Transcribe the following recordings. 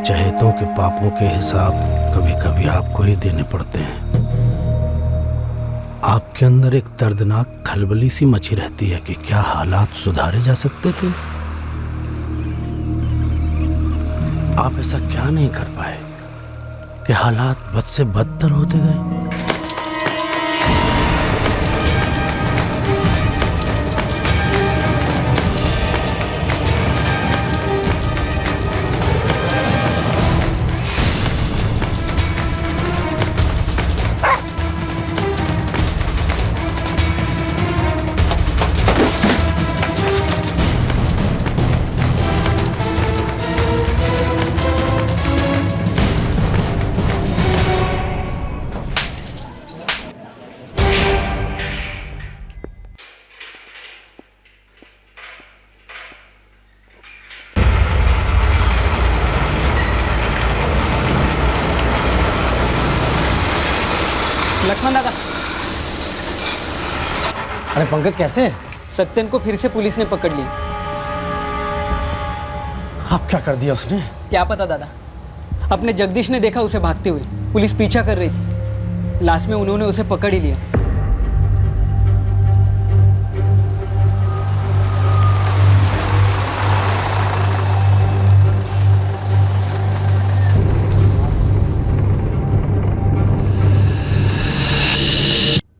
चहेतों के पापों के हिसाब कभी कभी आपको ही देने पड़ते हैं। आपके अंदर एक दर्दनाक खलबली सी मची रहती है कि क्या हालात सुधारे जा सकते थे। आप ऐसा क्या नहीं कर पाए कि हालात बद से बदतर होते गए। लक्ष्मण दादा। अरे पंकज कैसे? सत्यन को फिर से पुलिस ने पकड़ लिया। अब क्या कर दिया उसने? क्या पता दादा, अपने जगदीश ने देखा उसे भागते हुए, पुलिस पीछा कर रही थी, लास्ट में उन्होंने उसे पकड़ ही लिया।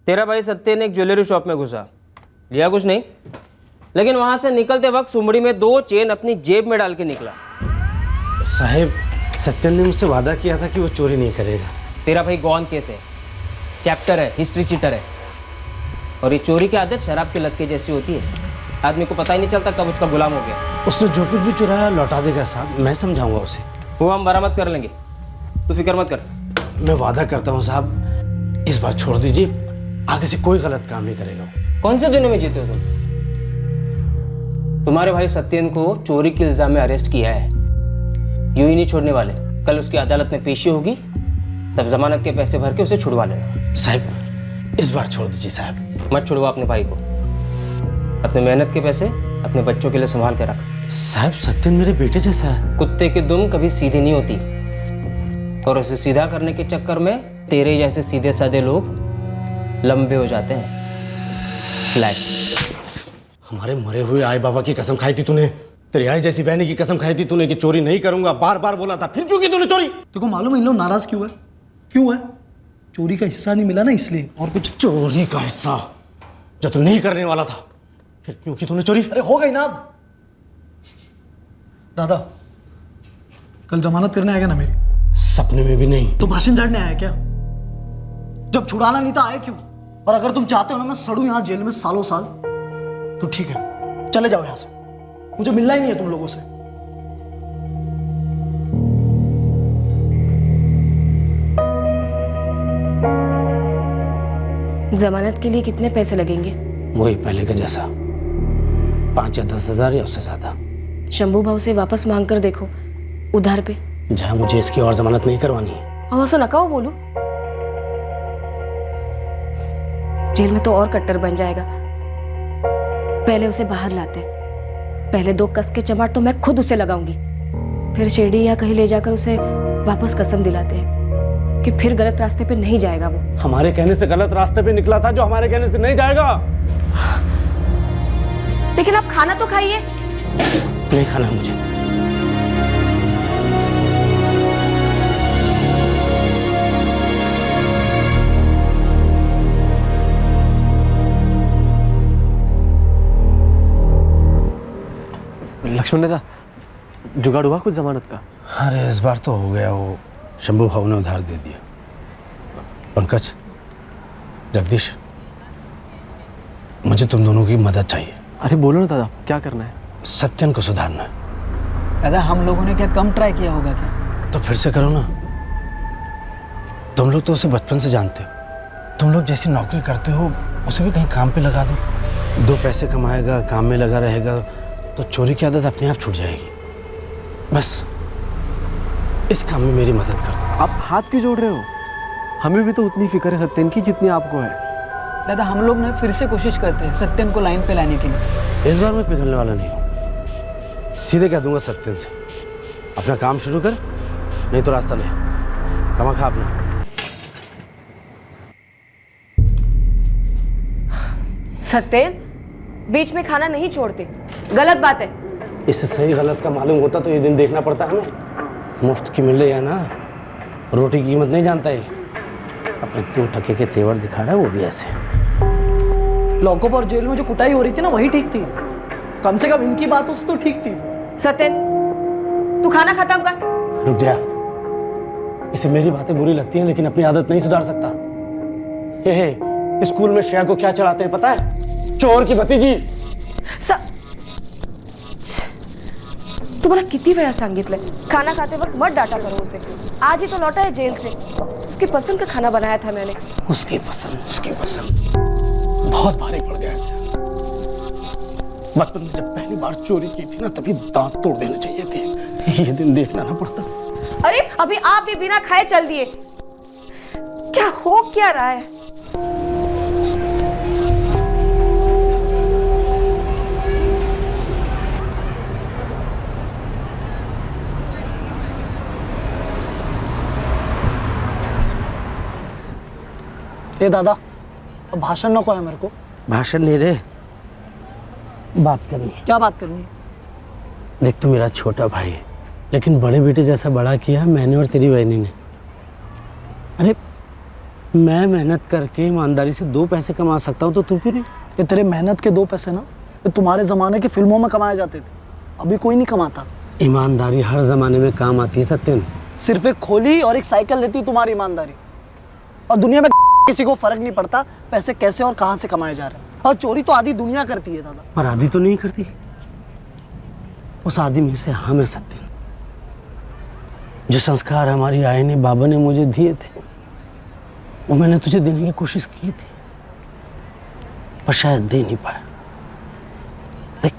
तेरा भाई सत्यन एक ज्वेलरी शॉप में घुसा, लिया कुछ नहीं, लेकिन वहां से निकलते वक्त सुमड़ी में 2 चेन अपनी जेब में डाल के निकला। साहेब, सत्यन ने मुझसे वादा किया था कि वो चोरी नहीं करेगा। तेरा भाई गौन केस है, चैप्टर है, हिस्ट्री चीटर है, और ये चोरी की आदत शराब की लत के जैसी होती है। आदमी को पता ही नहीं चलता कब उसका गुलाम हो गया। उसने जो कुछ भी चुराया लौटा देगा साहब, मैं समझाऊंगा उसे। वो हम बरामद कर लेंगे, तू फिक्र मत कर। मैं वादा करता हूँ साहब, इस बार छोड़ दीजिए, आगे से कोई गलत काम नहीं करेगा। कौन से दुनिया में जीते हो तुम? तुम्हारे भाई सत्यन को चोरी के इल्जाम में अरेस्ट किया है, यूं ही नहीं छोड़ने वाले। कल उसकी अदालत में पेशी होगी, तब जमानत के पैसे भर के उसे छुड़वा लेना। साहब, इस बार छोड़ दीजिए साहब। मत छुड़वा अपने भाई को, अपने मेहनत के पैसे अपने बच्चों के लिए संभाल के रख। साहब, सत्यन मेरे बेटे जैसा है। कुत्ते की दुम कभी सीधी नहीं होती, और उसे सीधा करने के चक्कर में तेरे जैसे सीधे साधे लोग लंबे हो जाते हैं। लाइक हमारे मरे हुए आई बाबा की कसम खाई थी तूने, तेरी आई जैसी बहनी की कसम खाई थी तूने कि चोरी नहीं करूंगा, बार बार बोला था, फिर क्यों की तूने चोरी? देखो मालूम है इन लोग नाराज क्यों है? क्यों है? चोरी का हिस्सा नहीं मिला ना, इसलिए। और कुछ? चोरी का हिस्सा जो तू नहीं करने वाला था, फिर क्यों की तूने चोरी? अरे हो गई ना अब। दादा, कल जमानत करने आएगा ना मेरी? सपने में भी नहीं। तो भाषण झाड़ने आया क्या? जब छुड़ाना नहीं था आए क्यों? और अगर तुम चाहते हो ना मैं सड़ूं यहाँ जेल में सालों साल, तो ठीक है, चले जाओ यहाँ से, मुझे मिलना ही नहीं है तुम लोगों से। जमानत के लिए कितने पैसे लगेंगे? वही पहले का जैसा, 5 या 10 हजार या उससे ज्यादा। शंभू भाव से वापस मांग कर देखो, उधार पे। जहाँ मुझे इसकी और जमानत नहीं करवानी है। और ऐसा नकाओ बोलू, जेल में तो और कट्टर बन जाएगा। पहले उसे बाहर लाते, पहले 2 कस के चमाट तो मैं खुद उसे लगाऊंगी, फिर शिरडी या कहीं ले जाकर उसे वापस कसम दिलाते हैं कि फिर गलत रास्ते पे नहीं जाएगा वो। हमारे कहने से गलत रास्ते पे निकला था, जो हमारे कहने से नहीं जाएगा। लेकिन आप खाना तो खाइए। नहीं खाना मुझे। लक्ष्मण दादा, जुगाड़ हुआ कुछ जमानत का? अरे इस बार तो हो गया, वो शंभू भाव ने उधार दे दिया। पंकज, जगदीश, मुझे तुम दोनों की मदद चाहिए। अरे बोलो ना दादा, क्या करना है? सत्यन को सुधारना है। दादा, हम लोगों ने क्या कम ट्राई किया होगा क्या? तो फिर से करो ना। तुम लोग तो उसे बचपन से जानते हो, तुम लोग जैसी नौकरी करते हो उसे भी कहीं काम पे लगा दो। 2 पैसे कमाएगा, काम में लगा रहेगा, तो चोरी की आदत अपने आप छूट जाएगी। बस इस काम में मेरी मदद कर दो। आप हाथ क्यों जोड़ रहे हो? हमें भी तो उतनी फिक्र है सत्यन की जितनी आपको है। दादा, हम लोग ना फिर से कोशिश करते हैं सत्यन को लाइन पे लाने के लिए। इस बार मैं पिघलने वाला नहीं हूँ। सीधे कह दूंगा सत्यन से, अपना काम शुरू कर, नहीं तो रास्ता ले। कमा खा आपने। सत्येन, बीच में खाना नहीं छोड़ते, गलत बात है। इससे सही गलत का मालूम होता तो ये दिन देखना पड़ता हमें। मुफ्त की मिल रही है ना, रोटी की कीमत नहीं जानता ये। अपने 2 टके के तेवर दिखा रहा है, वो भी ऐसे। लॉकअप और जेल में जो कुटाई हो रही थी ना, वही ठीक थी। कम से कम इनकी बातों से तो ठीक थी वो। सत्येन, तू खाना खत्म कर। रुक जा। इसे मेरी बातें बुरी लगती हैं, लेकिन अपनी आदत नहीं सुधार सकता। स्कूल में श्रेया को क्या चढ़ाते हैं पता है? चोर की भतीजी। तुम्हाला किती वेळा सांगितलंय, खाना खाते वक्त मत डांटा करो उसे। आज ही तो लौटा है जेल से, उसकी पसंद का खाना बनाया था मैंने। उसकी पसंद बहुत भारी पड़ गया। बचपन में जब पहली बार चोरी की थी ना, तभी दांत तोड़ देने चाहिए थे। ये दिन देखना ना पड़ता। अरे अभी आप भी बिना खाए चल दिए, क्या हो क्या रहा है? ए दादा, अब भाषण नको है मेरे को। भाषण नहीं रे, बात करनी है। क्या बात करनी है? देख, तू मेरा छोटा भाई है, लेकिन बड़े बेटे जैसा बड़ा किया मैंने और तेरी बहनी ने। अरे मैं मेहनत करके ईमानदारी से 2 पैसे कमा सकता हूँ, तो तू क्यों नहीं? ये तेरे मेहनत के 2 पैसे ना, ये तुम्हारे जमाने की फिल्मों में कमाए जाते थे, अभी कोई नहीं कमाता। ईमानदारी हर जमाने में काम आती है सत्यन। सिर्फ एक खोली और एक साइकिल लेती तुम्हारी ईमानदारी, और दुनिया में किसी को फर्क नहीं पड़ता पैसे कैसे और कहां से कमाए जा रहे हैं। और चोरी तो आधी दुनिया करती है दादा। पर आदि तो नहीं करती। उस आदि में से हम है सत्यन। जो संस्कार हमारी आय ने, बाबा ने मुझे दिए थे, वो मैंने तुझे देने की कोशिश की थी, पर शायद दे नहीं पाया। देख,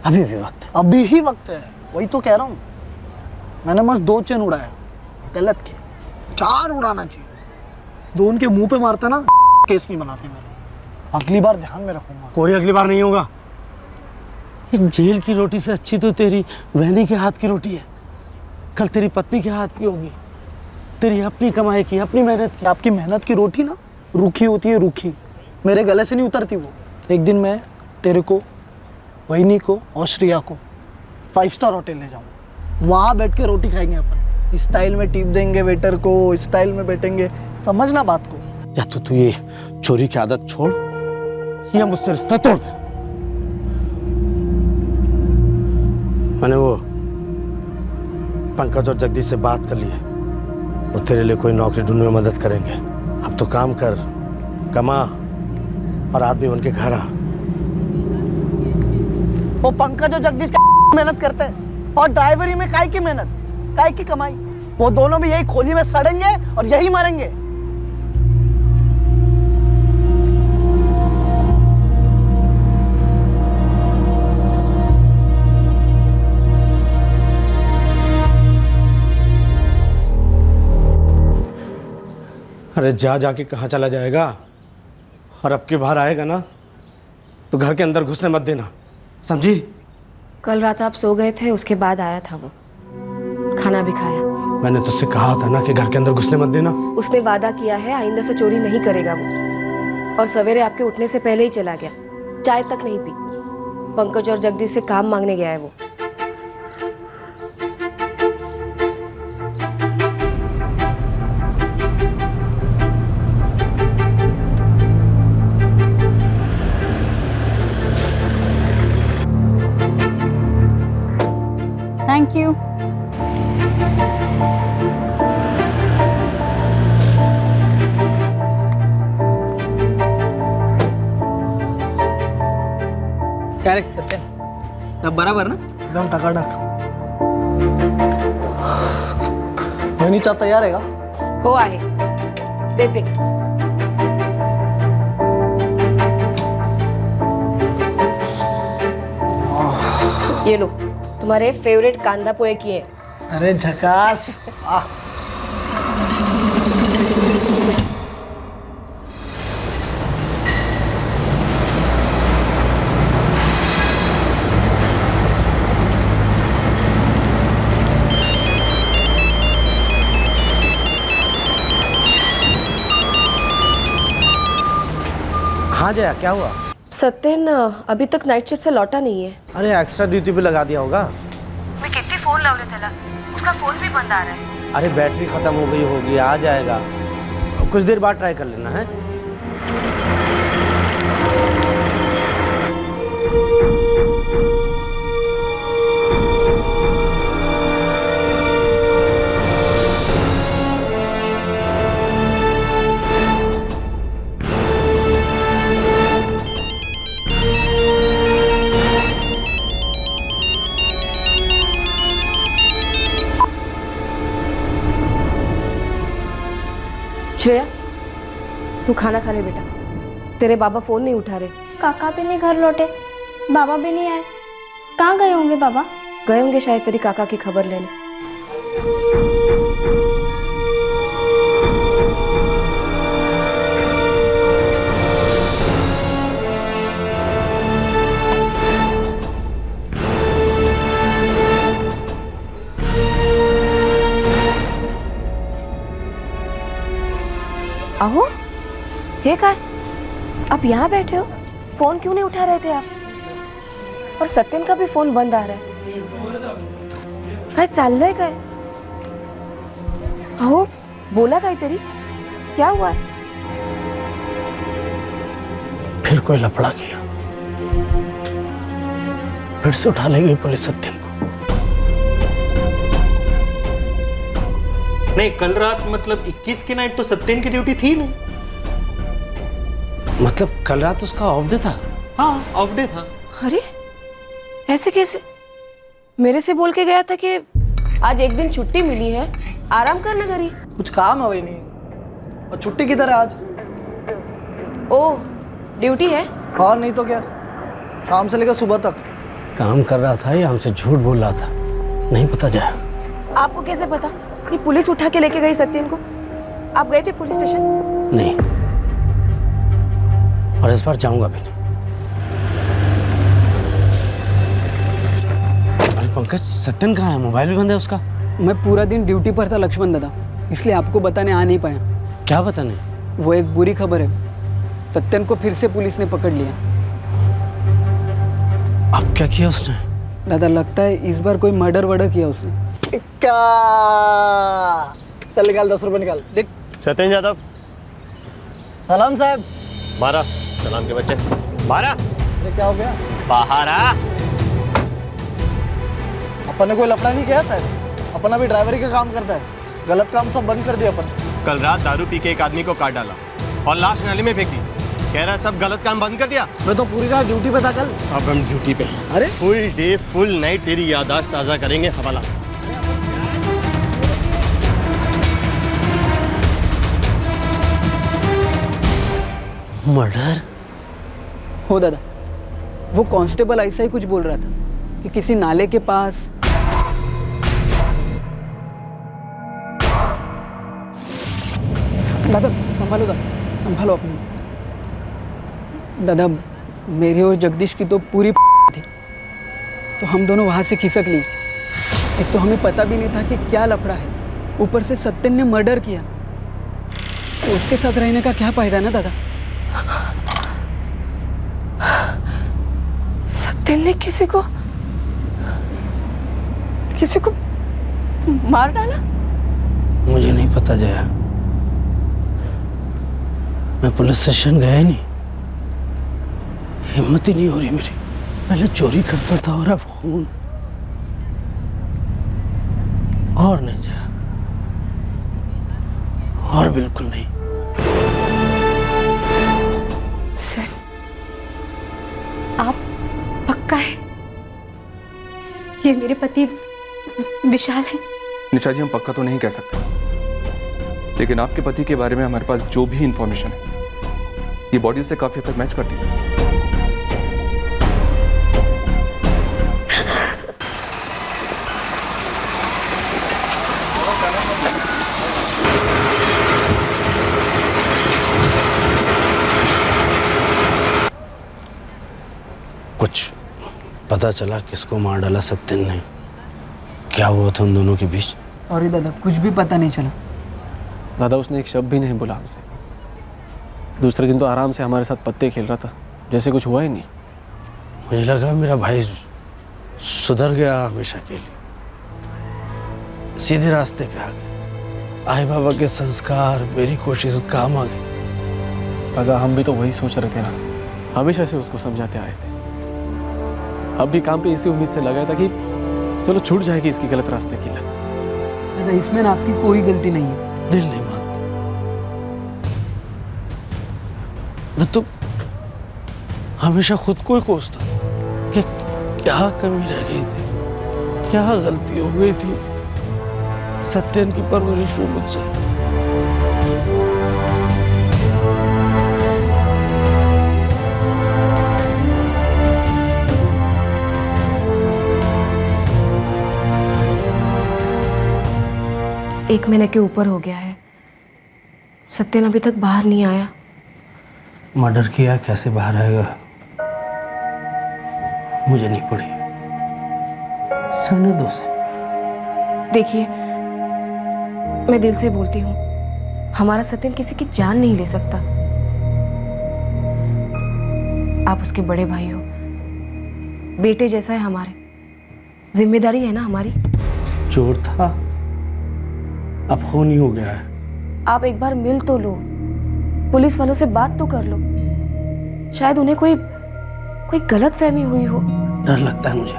अभी भी वक्त है। अभी ही वक्त है, वही तो कह रहा हूँ। मैंने मस्त 2 चैन उड़ाया, गलत किया। 4 उड़ाना चाहिए। 2 उनके मुंह पे मारता ना, केस नहीं बनाते मेरे। अगली बार ध्यान में रखूंगा। कोई अगली बार नहीं होगा। ये जेल की रोटी से अच्छी तो तेरी बहनी के हाथ की रोटी है। कल तेरी पत्नी के हाथ की होगी। तेरी अपनी कमाई की, अपनी मेहनत की। आपकी मेहनत की रोटी ना रूखी होती है, रूखी। मेरे गले से नहीं उतरती वो। एक दिन मैं तेरे को, वहीनी को और श्रेया को 5 स्टार होटल ले जाऊँ। वहाँ बैठ के रोटी खाएंगे अपन। स्टाइल में टिप देंगे वेटर को, स्टाइल में बैठेंगे। समझना बात को। या तो तू ये चोरी की आदत छोड़, या मुझसे रिश्ता तोड़ दे। मैंने वो पंकज और जगदीश से बात कर ली है। वो तेरे लिए कोई नौकरी ढूंढने में मदद करेंगे। अब तो काम कर, कमा और आदमी बन के घर आ। वो पंकज और जगदीश मेहनत करते हैं, और ड्राइवरी में काय की मेहनत, काय की कमाई। वो दोनों भी यही खोली में सड़ेंगे और यही मरेंगे। अरे जा जाके कहाँ चला जाएगा? और अब के बाहर आएगा ना, तो घर के अंदर घुसने मत देना, समझी? कल रात आप सो गए थे, उसके बाद आया था वो, खाना भी खाया। मैंने तुझसे कहा था ना कि घर के अंदर घुसने मत देना। उसने वादा किया है आइंदा से चोरी नहीं करेगा वो, और सवेरे आपके उठने से पहले ही चला गया, चाय तक नहीं पी। पंकज और जगदीश से काम मांगने गया है वो। Thank you. क्या रे सत्यन, सब बराबर ना? एकदम टकाटक। वहीनी चाय तैयार है का? हो आहे, देते। ये लो, तुम्हारे फेवरेट कांदा पोहे किए। अरे झकास। हाँ जया, क्या हुआ? सत्यन अभी तक नाइट शिफ्ट से लौटा नहीं है. अरे एक्स्ट्रा ड्यूटी पे लगा दिया होगा. मैं कितनी फोन लावले त्याला, उसका फोन भी बंद आ रहा है. अरे बैटरी खत्म हो गई होगी, आ जाएगा. कुछ देर बाद ट्राई कर लेना है. श्रेया, तू खाना खा ले बेटा. तेरे बाबा फोन नहीं उठा रहे. काका भी नहीं घर लौटे, बाबा भी नहीं आए. कहाँ गए होंगे बाबा? गए होंगे शायद तेरी काका की खबर लेने. अहो, हे काय? आप यहाँ बैठे हो? फोन क्यों नहीं उठा रहे थे आप? और सत्यन का भी फोन बंद आ रहा है. काय चाललंय काय? अहो, बोला काहीतरी. क्या हुआ? फिर कोई लफड़ा किया. फिर से उठा ले गई पुलिस सत्यन को. नहीं, कल रात मतलब 21 की नाइट तो सत्यन की ड्यूटी थी नहीं. मतलब कल रात उसका ऑफ डे था? हाँ, ऑफ डे था. अरे, ऐसे कैसे? मेरे से बोल के गया था कि आज एक दिन छुट्टी मिली है, आराम करना घरी. कुछ काम है वही नहीं. और छुट्टी किधर है आज? ओह, ड्यूटी है. और नहीं तो क्या, शाम से लेकर सुबह तक. काम कर रहा था या हमसे झूठ बोल रहा था, नहीं पता जाए. आपको कैसे पता कि पुलिस उठा के लेके गई सत्यन को? आप गए थे पुलिस स्टेशन? नहीं, और इस बार जाऊंगा भी नहीं. अरे पंकज, सत्यन कहाँ है? मोबाइल भी बंद है उसका. मैं पूरा दिन ड्यूटी पर था लक्ष्मण दादा, इसलिए आपको बताने आ नहीं पाया. क्या बताने? वो एक बुरी खबर है, सत्यन को फिर से पुलिस ने पकड़ लिया. अब क्या किया उसने? दादा, लगता है इस बार कोई मर्डर वर्डर किया उसने. इक्का! चल निकाल, 10 रुपए निकाल. देख. सत्यन यादव. सलाम साहब. मारा सलाम के बच्चे, मारा. ये क्या हो गया? बाहर आ. अपन ने कोई लफड़ा नहीं किया साहब. अपन अभी ड्राइवरी का काम करता है. गलत काम सब बंद कर दिया अपन. कल रात दारू पी के एक आदमी को काट डाला और लाश नाली में फेंक दी. कह रहा है सब गलत काम बंद कर दिया. मैं तो पूरी रात ड्यूटी पे था कल. अब हम ड्यूटी पे. अरे फुल डे फुल नाइट तेरी याददाश्त ताज़ा करेंगे. हवाला. मर्डर? हो दादा, वो कांस्टेबल ऐसा ही कुछ बोल रहा था कि किसी नाले के पास. दादा संभालो, दादा संभालो अपनी. दादा, मेरी और जगदीश की तो पूरी थी, तो हम दोनों वहाँ से खिसक लिए. एक तो हमें पता भी नहीं था कि क्या लफड़ा है, ऊपर से सत्यन ने मर्डर किया. तो उसके साथ रहने का क्या फायदा ना दादा. सत्यन ने किसी को मार डाला? मुझे नहीं पता जया, मैं पुलिस स्टेशन गया ही नहीं. हिम्मत ही नहीं हो रही मेरी. पहले चोरी करता था और अब खून. और नहीं जया, और बिल्कुल नहीं. सर, आप पक्का है ये मेरे पति विशाल है? निशा जी, हम पक्का तो नहीं कह सकते, लेकिन आपके पति के बारे में हमारे पास जो भी इंफॉर्मेशन है, ये बॉडी से काफी हद तक मैच करती है. कुछ पता चला किसको मार डाला सत्यन ने? क्या हुआ था उन दोनों के बीच? सॉरी दादा, कुछ भी पता नहीं चला. दादा, उसने एक शब्द भी नहीं बोला हमसे. दूसरे दिन तो आराम से हमारे साथ पत्ते खेल रहा था, जैसे कुछ हुआ ही नहीं। मुझे लगा मेरा भाई सुधर गया हमेशा के लिए, सीधे रास्ते पे आ गए। आई बाबा के संस्कार, मेरी कोशिश काम आ गई। दादा हम भी तो वही सोच रहे थे ना, हमेशा से उसको समझाते आए थे। अब भी काम पे इसी उम्मीद से लगाया था कि चलो छूट जाएगी इसकी गलत रास्ते की लत। दादा इसमें ना आपकी कोई गलती नहीं है। दिल नहीं मानता। मैं तो हमेशा खुद को ही कोसता कि क्या कमी रह गई थी, क्या गलती हो गई थी सत्यन की परवरिश में मुझसे। एक महीने के ऊपर हो गया है, सत्यन अभी तक बाहर नहीं आया। मर्डर किया, कैसे बाहर आएगा मुझे नहीं पड़ी। सुनने दो से। देखिए मैं दिल से बोलती हूँ, हमारा सत्यन किसी की जान नहीं ले सकता। आप उसके बड़े भाई हो, बेटे जैसा है हमारे, जिम्मेदारी है ना हमारी। चोर था, अब खून ही हो गया है। आप एक बार मिल तो लो, पुलिस वालों से बात तो कर लो, शायद उन्हें कोई गलत फहमी हुई हो। डर लगता है मुझे,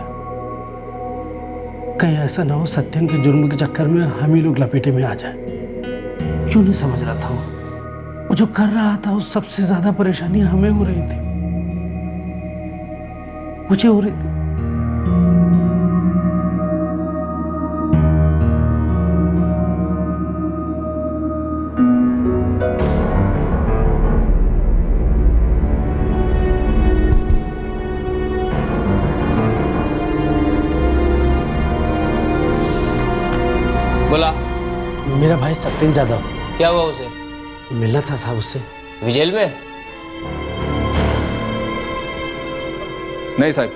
कहीं ऐसा ना हो सत्यन के जुर्म के चक्कर में हम ही लोग लपेटे में आ जाए। क्यों नहीं समझ रहा था वो जो कर रहा था, उस सबसे ज्यादा परेशानी हमें हो रही थी, मुझे हो रही थी। बोला मेरा भाई सत्यन जादव, क्या हुआ उसे? मिलना था साहब उससे। जेल में? नहीं साहब,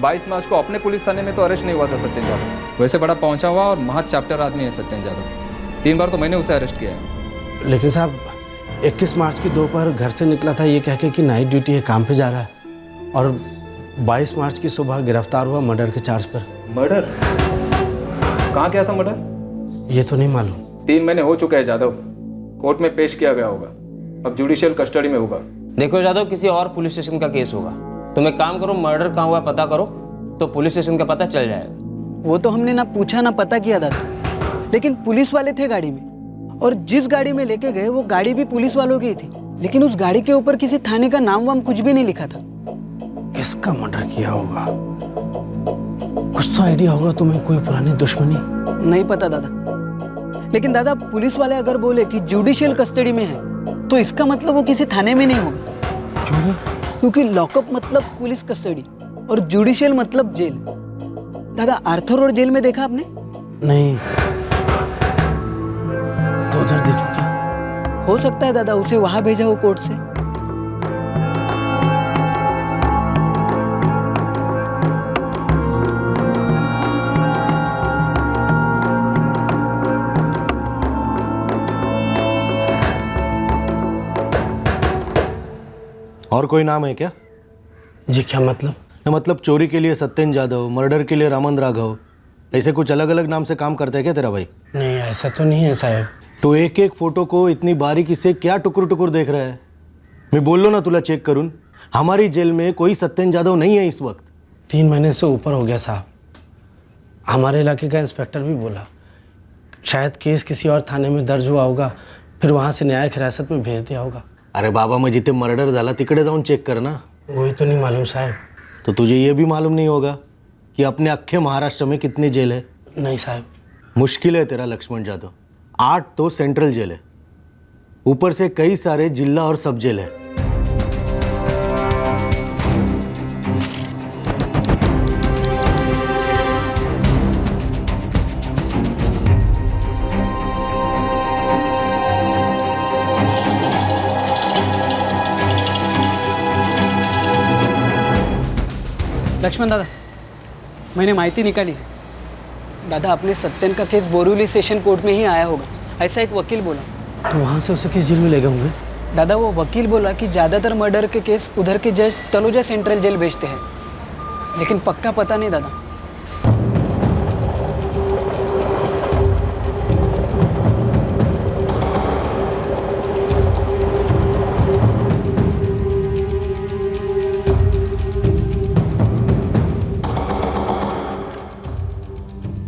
22 मार्च को अपने पुलिस थाने में तो अरेस्ट नहीं हुआ था सत्यन जादव। वैसे बड़ा पहुंचा हुआ और महा चैप्टर आदमी है सत्यन जादव। 3 बार तो मैंने उसे अरेस्ट किया है। लेकिन साहब 21 मार्च की दोपहर घर से निकला था ये कह के कि नाइट ड्यूटी है, काम पे जा रहा है, और 22 मार्च की सुबह गिरफ्तार हुआ मर्डर के चार्ज पर। मर्डर? कहाँ किया था मर्डर? ये तो नहीं मालूम। 3 महीने हो चुके हैं जादव, कोर्ट में पेश किया गया होगा, अब जुडिशियल कस्टडी में होगा। देखो जादव, किसी और पुलिस स्टेशन का केस होगा। तुम एक काम करो, मर्डर कहाँ हुआ पता करो, तो पुलिस स्टेशन का पता चल जाएगा। वो तो हमने ना पूछा ना पता किया दादा, लेकिन पुलिस वाले थे गाड़ी में, और जिस गाड़ी में लेके गए वो गाड़ी भी पुलिस वालों की थी, लेकिन उस गाड़ी के ऊपर किसी थाने का नाम वाम कुछ भी नहीं लिखा था। किसका मर्डर किया होगा? कुछ तो आइडिया होगा तुम्हें? कोई पुरानी दुश्मनी? नहीं पता दादा, लेकिन दादा पुलिस वाले अगर बोले कि जुडिशियल कस्टडी में है तो इसका मतलब वो किसी थाने में नहीं होगा। क्यों? क्योंकि लॉकअप मतलब पुलिस कस्टडी और जुडिशियल मतलब जेल। दादा आर्थर रोड जेल में देखा आपने? नहीं। तो उधर देखो क्या? हो सकता है दादा उसे वहां भेजा हो कोर्ट से। और कोई नाम है क्या? जी क्या मतलब? मतलब चोरी के लिए सत्यन जादव, मर्डर के लिए रामन राघव, ऐसे कुछ अलग अलग नाम से काम करता है क्या तेरा भाई? नहीं ऐसा तो नहीं है साहब। तो एक एक फोटो को इतनी बारीकी से क्या टुकुर टुकुर देख रहा है? मैं बोल लो ना तुला चेक करूं। हमारी जेल में कोई सत्यन जादव नहीं है इस वक्त। 3 महीने से ऊपर हो गया साहब। हमारे इलाके का इंस्पेक्टर भी बोला शायद केस किसी और थाने में दर्ज हुआ होगा, फिर वहाँ से न्यायिक हिरासत में भेज दिया होगा। अरे बाबा, मग जिथे मर्डर झाला तिकडे जाऊन चेक कर ना। वही तो नहीं मालूम साहब। तो तुझे ये भी मालूम नहीं होगा कि अपने अख्खे महाराष्ट्र में कितनी जेल है? नहीं साहब। मुश्किल है तेरा लक्ष्मण जादव। 8 तो सेंट्रल जेल है, ऊपर से कई सारे जिला और सब जेल है। लक्ष्मण दादा, मैंने माहिती निकाली है। दादा अपने सत्यन का केस बोरीवली सेशन कोर्ट में ही आया होगा, ऐसा एक वकील बोला। तो वहाँ से उसे किस जेल में ले गए होंगे? दादा वो वकील बोला कि ज़्यादातर मर्डर के केस उधर के जज तलोजा सेंट्रल जेल भेजते हैं, लेकिन पक्का पता नहीं दादा।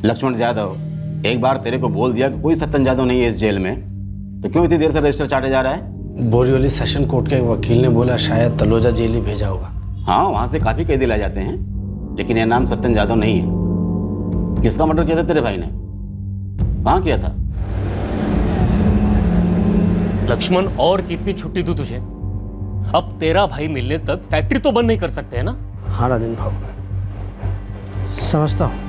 लक्ष्मण यादव, एक बार तेरे को बोल दिया कि कोई सत्यन यादव नहीं है इस जेल में, तो क्यों इतनी देर से रजिस्टर चाटे जा रहा है? बोरीवली सेशन कोर्ट के एक वकील ने बोला शायद तलोजा जेल ही भेजा होगा। हाँ, वहां से काफी कैदी ला जाते हैं, लेकिन यह नाम सत्यन यादव नहीं है। किसका मर्डर किया था तेरे भाई ने? कहाँ किया था? लक्ष्मण, और कितनी छुट्टी दूं तुझे? अब तेरा भाई मिलने तक फैक्ट्री तो बंद नहीं कर सकते है ना? हाँ राजन भाऊ, समझता हूँ,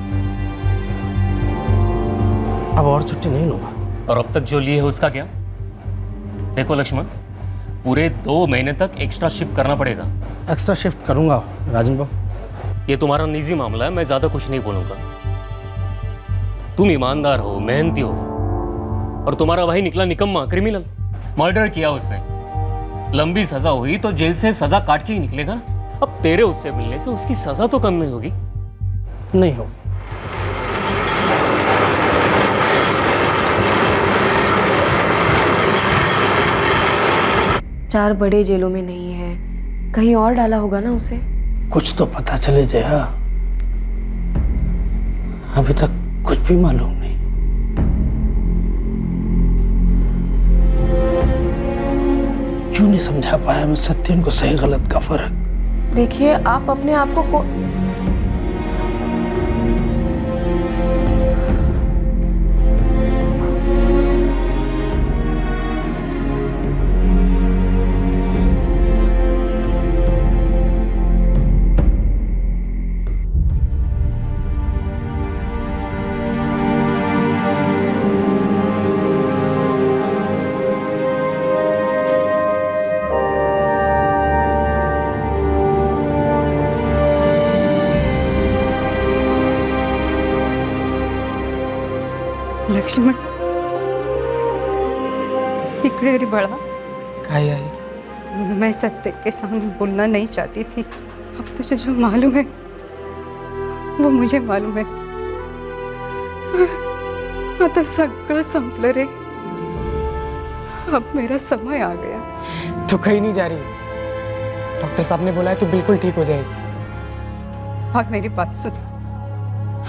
अब और छुट्टी नहीं लूंगा। और अब तक जो लिए है उसका क्या? देखो लक्ष्मण, पूरे 2 महीने तक एक्स्ट्रा शिफ्ट करना पड़ेगा। एक्स्ट्रा शिफ्ट करूंगा राजन बाबू। ये तुम्हारा निजी मामला है, मैं ज्यादा कुछ नहीं बोलूंगा। तुम ईमानदार हो, मेहनती हो, और तुम्हारा भाई निकला निकम्मा, क्रिमिनल। मर्डर किया उसने, लंबी सजा हुई तो जेल से सजा काट के ही निकलेगा ना। अब तेरे उससे मिलने से उसकी सजा तो कम नहीं होगी। नहीं होगी। चार बड़े जेलों में नहीं है, कहीं और डाला होगा ना उसे। कुछ तो पता चले जया, अभी तक कुछ भी मालूम नहीं। क्यों नहीं समझा पाया मैं सत्यन को सही गलत का फर्क? देखिए, आप अपने आप को लक्ष्मण, इकडे रे बाळा। काय आहे? मैं सत्य के सामने बोलना नहीं चाहती थी। अब तुझे जो मालूम है वो मुझे मालूम है। आता सगळं संपलं रे। अब मेरा समय आ गया। तो कहीं नहीं जा रही। डॉक्टर साहब ने बोला है तो बिल्कुल ठीक हो जाएगी। और मेरी बात सुन,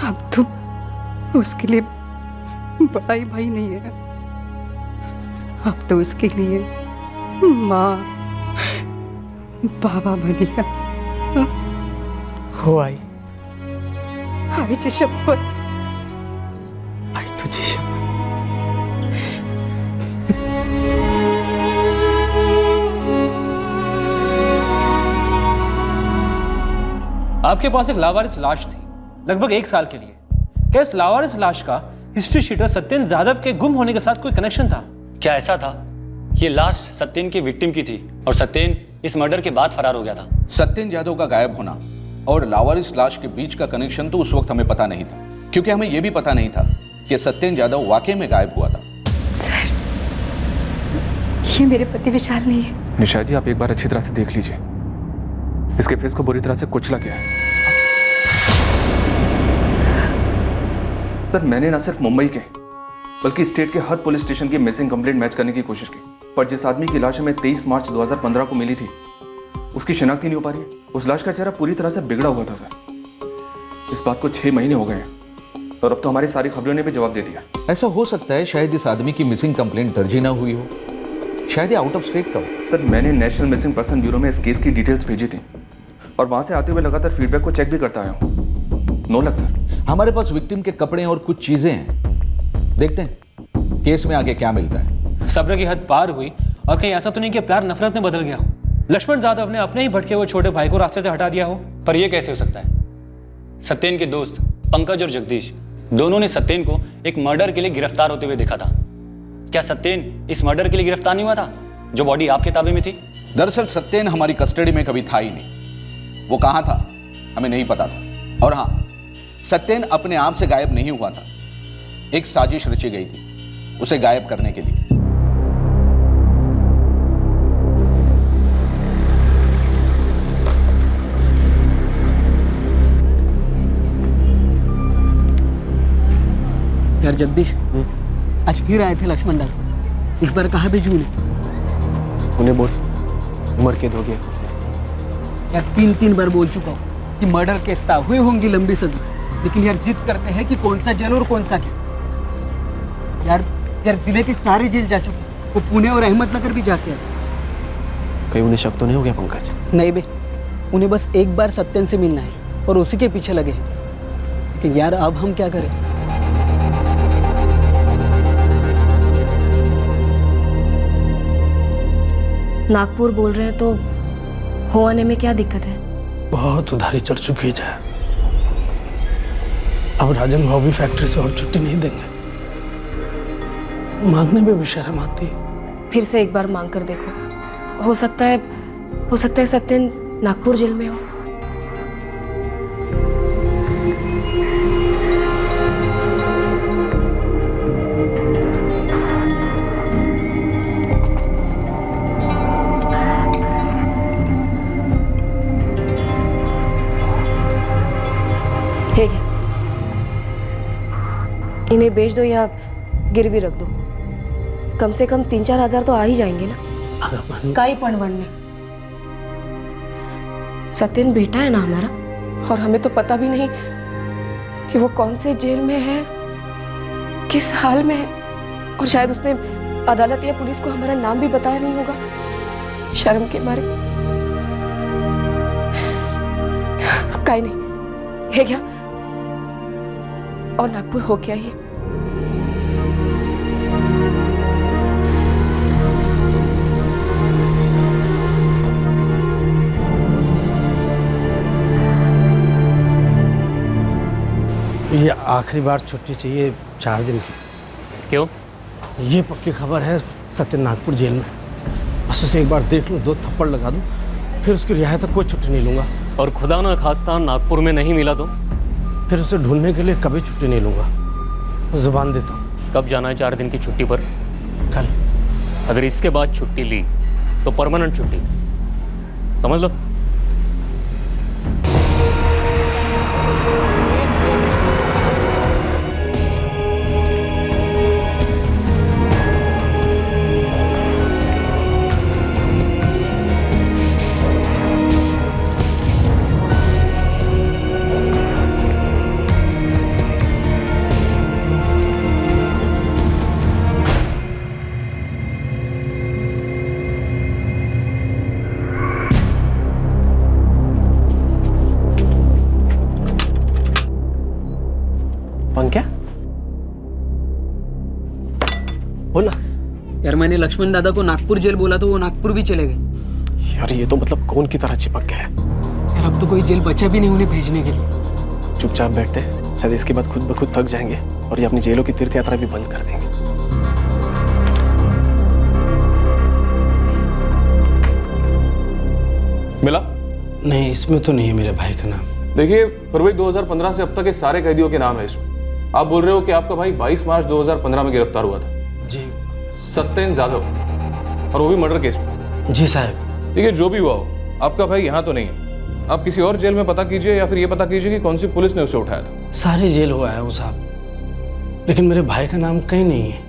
अब तू उसके लिए बड़ा ही भाई नहीं है, अब तो उसके लिए माँ बाबा बनेगा। हो आई, आईची शपथ। आई तुझी शपथ। आपके पास एक लावारिस लाश थी लगभग 1 साल के लिए। क्या इस लावारिस लाश का हिस्ट्री शीटर सत्यन यादव के गुम होने के साथ कोई कनेक्शन था? क्या ऐसा था? ये लाश सत्यन के विक्टिम की थी और सत्यन इस मर्डर के बाद फरार हो गया था। सत्यन यादव का गायब होना और लावारिस लाश के बीच का कनेक्शन तो उस वक्त हमें पता नहीं था, क्योंकि हमें यह भी पता नहीं था कि सत्यन यादव वाकई में गायब हुआ था। सर, ये मेरे पति विशाल नहीं है। निशा जी, आप एक बार अच्छी तरह से देख लीजिए, इसके फेस को बुरी तरह से कुचला गया है। सर, मैंने न सिर्फ मुंबई के बल्कि स्टेट के हर पुलिस स्टेशन की मिसिंग कंप्लेंट मैच करने की कोशिश की, पर जिस आदमी की लाश हमें 23 मार्च 2015 को मिली थी उसकी शिनाख्त ही नहीं हो पा रही है। उस लाश का चेहरा पूरी तरह से बिगड़ा हुआ था सर। इस बात को 6 महीने हो गए हैं और अब तो हमारी सारी खबरों ने भी जवाब दे दिया। ऐसा हो सकता है शायद इस आदमी की मिसिंग कंप्लेंट दर्ज ही ना हुई हो, शायद ये आउट ऑफ स्टेट का हो। सर, मैंने नेशनल मिसिंग पर्सन ब्यूरो में इस केस की डिटेल्स भेजी थी और वहां से आते हुए लगातार फीडबैक को चेक भी करता आया हूँ। No luck sir. हमारे पास विक्टिम के कपड़े और कुछ चीजें हैं, देखते हैं केस में आगे क्या मिलता है। सब्र की हद पार हुई और कहीं ऐसा तो नहीं कि प्यार नफरत में बदल गया हो? लक्ष्मण यादव ने अपने ही भटके हुए छोटे भाई को रास्ते से हटा दिया हो? पर यह कैसे हो सकता है? सत्यन के दोस्त पंकज और जगदीश दोनों ने सत्यन को एक मर्डर के लिए गिरफ्तार होते हुए देखा था। क्या सत्यन इस मर्डर के लिए गिरफ्तार नहीं हुआ था जो बॉडी आपके ताबे में थी? दरअसल सत्यन हमारी कस्टडी में कभी था ही नहीं। वो कहां था हमें नहीं पता था। और हाँ, सत्यन अपने आप से गायब नहीं हुआ था, एक साजिश रची गई थी उसे गायब करने के लिए। यार जगदीश, आज फिर आए थे लक्ष्मण दादा, इस बार कहाँ भेजूं उन्हें? उन्हें बोल उम्र कैद हो गया सर। यार 3 बार बोल चुका हूँ कि मर्डर केस था, हुई होंगी लंबी सजा, लेकिन यार जिद करते हैं कि कौन सा जेल और कौन सा क्या। यार जिले के सारे जेल जा चुके, वो पुणे और अहमदनगर भी जाके आए। कहीं उन्हें शक तो नहीं हो गया पंकज? नहीं बे, उन्हें बस एक बार सत्यन से मिलना है और उसी के पीछे लगे हैं। लेकिन यार अब हम क्या करें? नागपुर बोल रहे हैं तो हो आने में क्या दिक्कत है? बहुत उधारी चढ़ चुकी है जया। अब राजन भाव भी फैक्ट्री से और छुट्टी नहीं देंगे। मांगने में भी शर्म आती है। फिर से एक बार मांग कर देखो, हो सकता है सत्यन नागपुर जेल में हो। ठीक है, इन्हें बेच दो या गिरवी रख दो, कम से कम 3-4 हजार तो आ ही जाएंगे ना। काई पण बनने, सत्यन बेटा है ना हमारा, और हमें तो पता भी नहीं कि वो कौन से जेल में है, किस हाल में है, और शायद उसने अदालत या पुलिस को हमारा नाम भी बताया नहीं होगा शर्म के मारे। काई नहीं है क्या, और नागपुर हो क्या ये? ये आखिरी बार छुट्टी चाहिए 4 दिन की। क्यों? ये पक्की खबर है सत्यन नागपुर जेल में। बस उसे एक बार देख लो, 2 थप्पड़ लगा दूं, फिर उसकी रिहाई तक कोई छुट्टी नहीं लूंगा। और खुदा ना खास्ता नागपुर में नहीं मिला तो फिर उसे ढूंढने के लिए कभी छुट्टी नहीं लूंगा, जुबान देता हूँ। कब जाना है 4 दिन की छुट्टी पर? कल। अगर इसके बाद छुट्टी ली तो परमानेंट छुट्टी, समझ लो। पंक्या बोला यार, मैंने लक्ष्मण दादा को नागपुर जेल बोला तो वो नागपुर भी चले गए। यार ये तो मतलब कौन की तरह चिपक गया है। यार अब तो कोई जेल बचा भी नहीं उन्हें भेजने के लिए। चुपचाप बैठते, शायद इसके बाद खुद ब खुद थक जाएंगे और ये अपनी जेलों की तीर्थ यात्रा भी बंद कर देंगे। मिला? नहीं, इसमें तो नहीं है मेरे भाई का नाम। देखिए, फरवरी 2015 से अब तक के सारे कैदियों के नाम है इसमें। आप बोल रहे हो कि आपका भाई 22 मार्च 2015 में गिरफ्तार हुआ था? जी। सत्यन जाधव, और वो भी मर्डर केस में? जी साहब। देखिए, जो भी हुआ हो, आपका भाई यहाँ तो नहीं है। आप किसी और जेल में पता कीजिए, या फिर ये पता कीजिए कि कौन सी पुलिस ने उसे उठाया था। सारे जेल हुआ है वो साहब, लेकिन मेरे भाई का नाम कहीं नहीं है।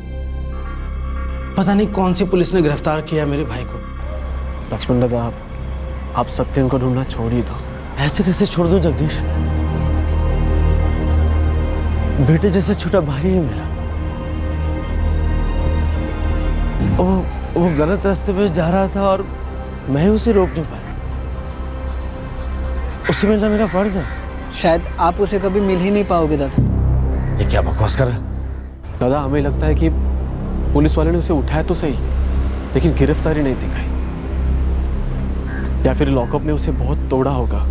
पता नहीं कौन सी पुलिस ने गिरफ्तार किया मेरे भाई को। लक्ष्मण दादा, आप सत्यन को ढूंढना छोड़ ही दो। ऐसे कैसे छोड़ दो जगदीश? बेटे जैसा छोटा भाई है मेरा। वो गलत रास्ते पे जा रहा था और मैं उसे रोक नहीं पाया। उससे मिलना मेरा फर्ज है। शायद आप उसे कभी मिल ही नहीं पाओगे दादा। ये क्या बकवास कर रहा है? दादा, हमें लगता है कि पुलिस वाले ने उसे उठाया तो सही, लेकिन गिरफ्तारी नहीं दिखाई, या फिर लॉकअप में उसे बहुत तोड़ा होगा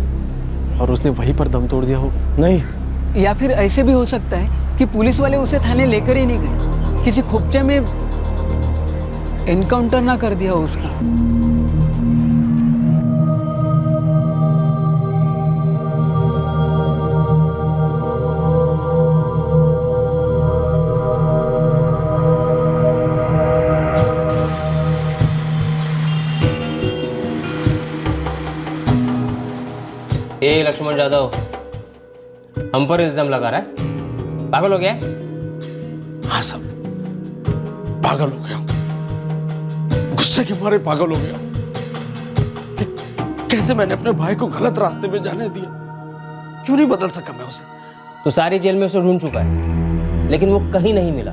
और उसने वहीं पर दम तोड़ दिया हो। नहीं, या फिर ऐसे भी हो सकता है कि पुलिस वाले उसे थाने लेकर ही नहीं गए, किसी खोपचे में एनकाउंटर ना कर दिया हो उसका। ए लक्ष्मण जाधव, हम पर इल्जाम लगा रहा है? पागल हो गया है? हाँ सब पागल हो गया हूं, गुस्से के मारे पागल हो गया हूं कि कैसे मैंने अपने भाई को गलत रास्ते में जाने दिया। क्यों नहीं बदल सका मैं उसे? तो सारी जेल में उसे ढूंढ चुका है लेकिन वो कहीं नहीं मिला,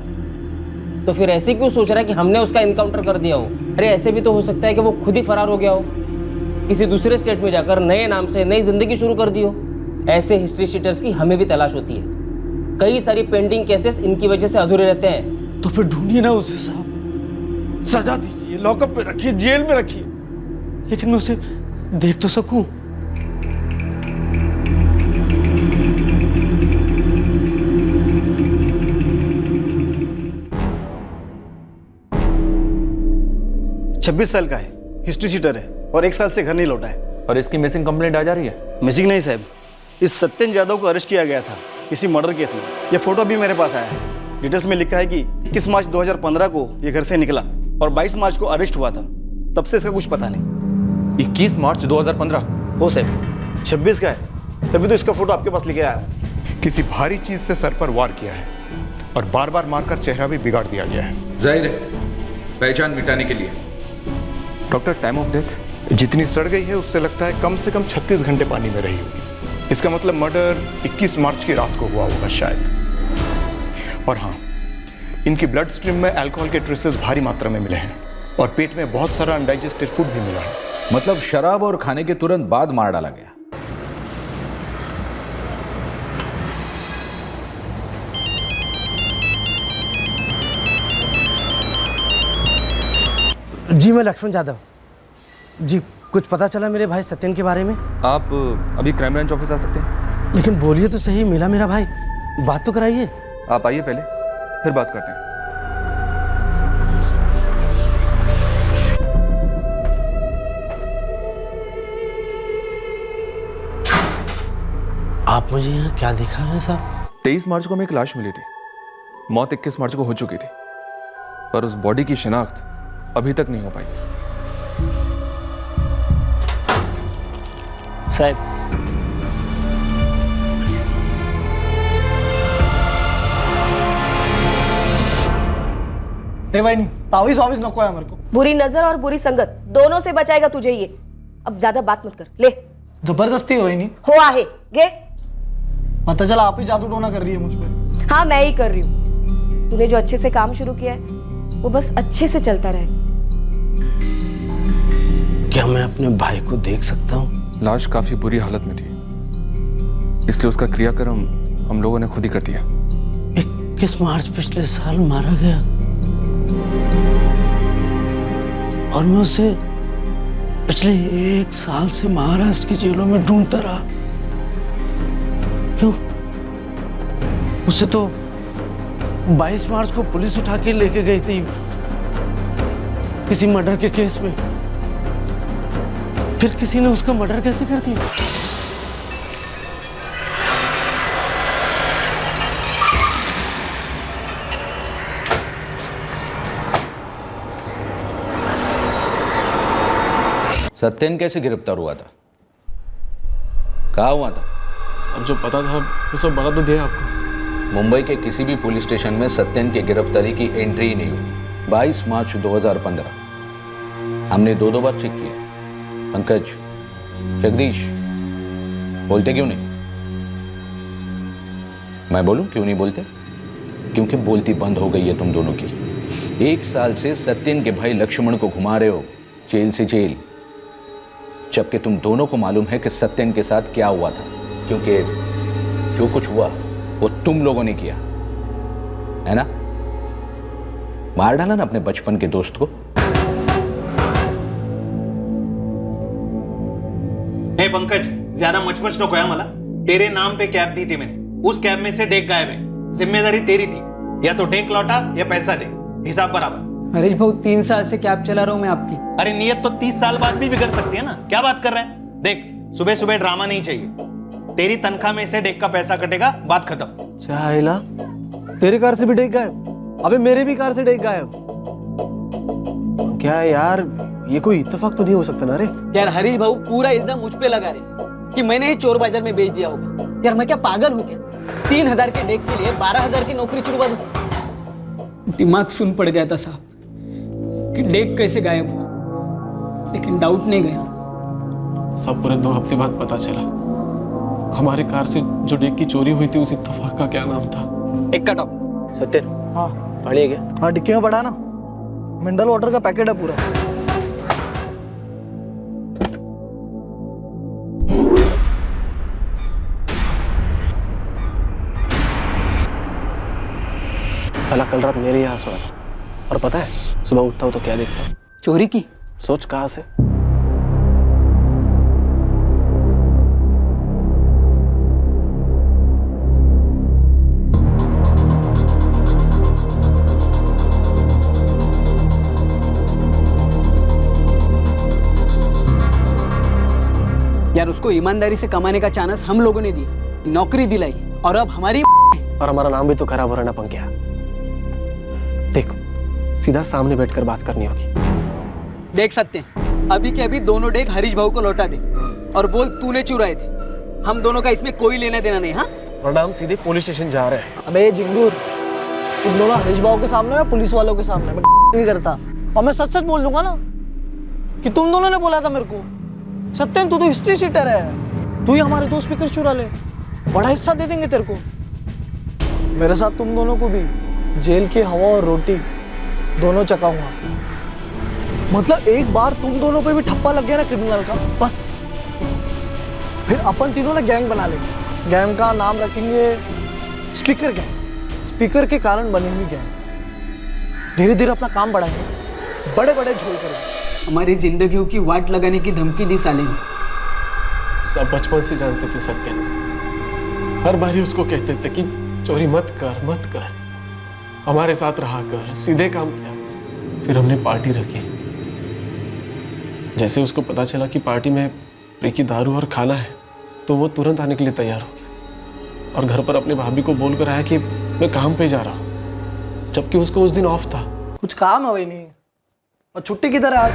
तो फिर ऐसे क्यों सोच रहा है कि हमने उसका इनकाउंटर कर दिया हो? अरे ऐसे भी तो हो सकता है कि वो खुद ही फरार हो गया हो, किसी दूसरे स्टेट में जाकर नए नाम से नई जिंदगी शुरू कर दी हो। ऐसे हिस्ट्री शीटर्स की हमें भी तलाश होती है, कई सारी पेंडिंग केसेस इनकी वजह से अधूरे रहते हैं। तो फिर ढूंढिए ना उसे साहब, सजा दीजिए, लॉकअप में रखिए, जेल में रखिए, लेकिन मैं उसे देख तो सकूं। छब्बीस साल का है, हिस्ट्री शीटर है और 1 साल से घर नहीं लौटा है। और इसकी मिसिंग कंप्लेंट आ जा रही है? मिसिंग नहीं साहब, इस सत्येंद्र यादव को अरेस्ट किया गया था किसी मर्डर केस में। ये फोटो भी मेरे पास आया है। डिटेल्स में लिखा है कि 21 मार्च 2015 को ये घर से निकला और 22 मार्च को अरेस्ट हुआ था। तब से इसका कुछ पता नहीं। 21 मार्च 2015? हो साहब, 26 का है, तभी तो इसका फोटो आपके पास लेके आया। किसी भारी चीज से सर पर वार किया है और बार बार मारकर चेहरा भी बिगाड़ दिया गया है। जाहिर है पहचान मिटाने के लिए। Doctor, time of death? जितनी सड़ गई है उससे लगता है कम से कम 36 घंटे पानी में रही होगी। इसका मतलब मर्डर 21 मार्च की रात को हुआ होगा शायद। और हाँ, इनकी ब्लड स्ट्रीम में अल्कोहल के ट्रेसेस भारी मात्रा में मिले हैं और पेट में बहुत सारा अनडाइजेस्टेड फूड भी मिला है। मतलब शराब और खाने के तुरंत बाद मार डाला गया। जी मैं लक्ष्मण यादव जी, कुछ पता चला मेरे भाई सत्येंद्र के बारे में? आप अभी क्राइम ब्रांच ऑफिस आ सकते हैं? लेकिन बोलिए तो सही, मिला मेरा भाई, बात तो कराइए। आप आइए पहले, फिर बात करते हैं। आप मुझे यहाँ क्या दिखा रहे हैं साहब? 23 मार्च को हमें एक लाश मिली थी, मौत 21 मार्च को हो चुकी थी, पर उस बॉडी की शिनाख्त अभी तक नहीं हो पाई। साहब, ए भाई नहीं, तावीज वावीज नको है मेरे को। बुरी नजर और बुरी संगत दोनों से बचाएगा तुझे ये। अब ज्यादा बात मत कर, ले। जबरदस्ती हो नहीं हो आहे गे। पता चला आप ही जादू टोना कर रही है मुझ पे। हाँ मैं ही कर रही हूँ। तूने जो अच्छे से काम शुरू किया है वो बस अच्छे से चलता रहे। क्या मैं अपने भाई को देख सकता हूँ? लाश काफी बुरी हालत में थी, इसलिए उसका क्रियाक्रम हम लोगों ने खुद ही कर दिया। 21 मार्च पिछले साल मारा गया और मैं उसे पिछले 1 साल से महाराष्ट्र की जेलों में ढूंढता रहा। क्यों? उसे तो 22 मार्च को पुलिस उठा के लेके गई थी किसी मर्डर के केस में। फिर किसी ने उसका मर्डर कैसे कर दिया? सत्येंद्र कैसे गिरफ्तार हुआ था? कहाँ हुआ था? अब जो पता था वो सब बता तो दिया आपको। मुंबई के किसी भी पुलिस स्टेशन में सत्येंद्र की गिरफ्तारी की एंट्री ही नहीं हुई। 22 मार्च 2015 हमने 2 बार चेक किया। पंकज, जगदीश, बोलते क्यों नहीं? मैं बोलूं क्यों नहीं बोलते? क्योंकि बोलती बंद हो गई है तुम दोनों की। 1 साल से सत्येंद्र के भाई लक्ष्मण को घुमा रहे हो जेल से जेल, जबकि तुम दोनों को मालूम है कि सत्येंद्र के साथ क्या हुआ था। क्योंकि जो कुछ हुआ वो तुम लोगों ने किया है ना? मार डाला ना अपने बचपन के दोस्त को। हे पंकज, ज्यादा मचमच नको है मला। तेरे नाम पे कैब दी थी मैंने, उस कैब में से डेक गायब है। जिम्मेदारी तेरी थी, या तो डेक लौटा या पैसा दे, हिसाब बराबर। हरीश भाऊ 3 साल से कैब चला रहा हूं मैं आपकी। अरे नियत तो 30 साल बाद भी बिगड़ सकती है ना। क्या बात कर रहा है? देख, सुबह सुबह ड्रामा नहीं चाहिए। तेरी तनख्वाह में से डेक का पैसा कटेगा, बात खत्म। चाहेला, तेरी कार से भी डेक गायब? अबे मेरे भी कार से डेक गायब। क्या यार, ये कोई इत्तेफाक तो नहीं हो सकता ना रे? यार हरीश भाऊ पूरा इल्जाम मुझ पे लगा रहे कि मैंने ही चोर बाजार में बेच दिया होगा। यार मैं क्या पागल हूँ क्या? 3000 के डेक के लिए 12000 की नौकरी छुड़वा दूं? दिमाग सुन पड़ गया था साहब कि डेग कैसे गायब हुआ, लेकिन डाउट नहीं गया। सब पूरे 2 हफ्ते बाद पता चला। हमारी कार से जो डेग की चोरी हुई थी उस इत्तफाक का क्या नाम था? एक का टॉप। सत्यन, हाँ पानी है क्या? हाँ डिक्की में पड़ा ना, मिनरल वाटर का पैकेट है पूरा। साला कल रात मेरे यहाँ सोया था, और पता है सुबह उठता हूँ तो क्या देखता हूँ? चोरी की? सोच कहाँ से? यार उसको ईमानदारी से कमाने का चांस हम लोगों ने दिया, नौकरी दिलाई, और अब हमारी और हमारा नाम भी तो खराब हो रहा ना पंक्या। देख, सीधा सामने बैठकर बात करनी होगी। देख सकते हैं अभी के अभी दोनों डेग हरीश भाऊ को लौटा दे और बोल तूने चुराए थे। हम दोनों का इसमें कोई लेना देना नहीं। हाँ, वरना हम सीधे पुलिस स्टेशन जा रहे हैं। अबे जिंगूर, तुम दोनों हरीश भाऊ के सामने या पुलिस वालों के सामने? मैं नहीं करता, और मैं सच सच बोल दूंगा ना कि तुम दोनों ने बोला था मेरे को। सत्यन, तू तो हिस्ट्री शीटर है, तू ही हमारे 2 स्पीकर चुरा ले, बड़ा हिस्सा दे देंगे तेरे को। मेरे साथ तुम दोनों को भी जेल की हवा और रोटी दोनों चखाऊंगा। मतलब एक बार तुम दोनों पे भी ठप्पा लग गया ना क्रिमिनल का, बस फिर अपन तीनों ने गैंग बना लेंगे। गैंग का नाम रखेंगे स्पीकर गैंग। स्पीकर के कारण बनी हुई गैंग। धीरे धीरे अपना काम बढ़ाएंगे, बड़े बड़े झोल करेंगे। हमारी जिंदगियों की वाट लगाने की धमकी दी साले ने। सब बचपन से जानते थे सत्यन को, हर बारी उसको कहते थे कि चोरी मत कर, मत कर, हमारे साथ रहा कर, सीधे काम किया कर। फिर हमने पार्टी रखी। जैसे उसको पता चला कि पार्टी में फ्री की दारू और खाना है, तो वो तुरंत आने के लिए तैयार हो गया और घर पर अपने भाभी को बोल कर आया कि मैं काम पे जा रहा हूँ, जबकि उसको उस दिन ऑफ था। कुछ काम है वही नहीं, और छुट्टी किधर है आज?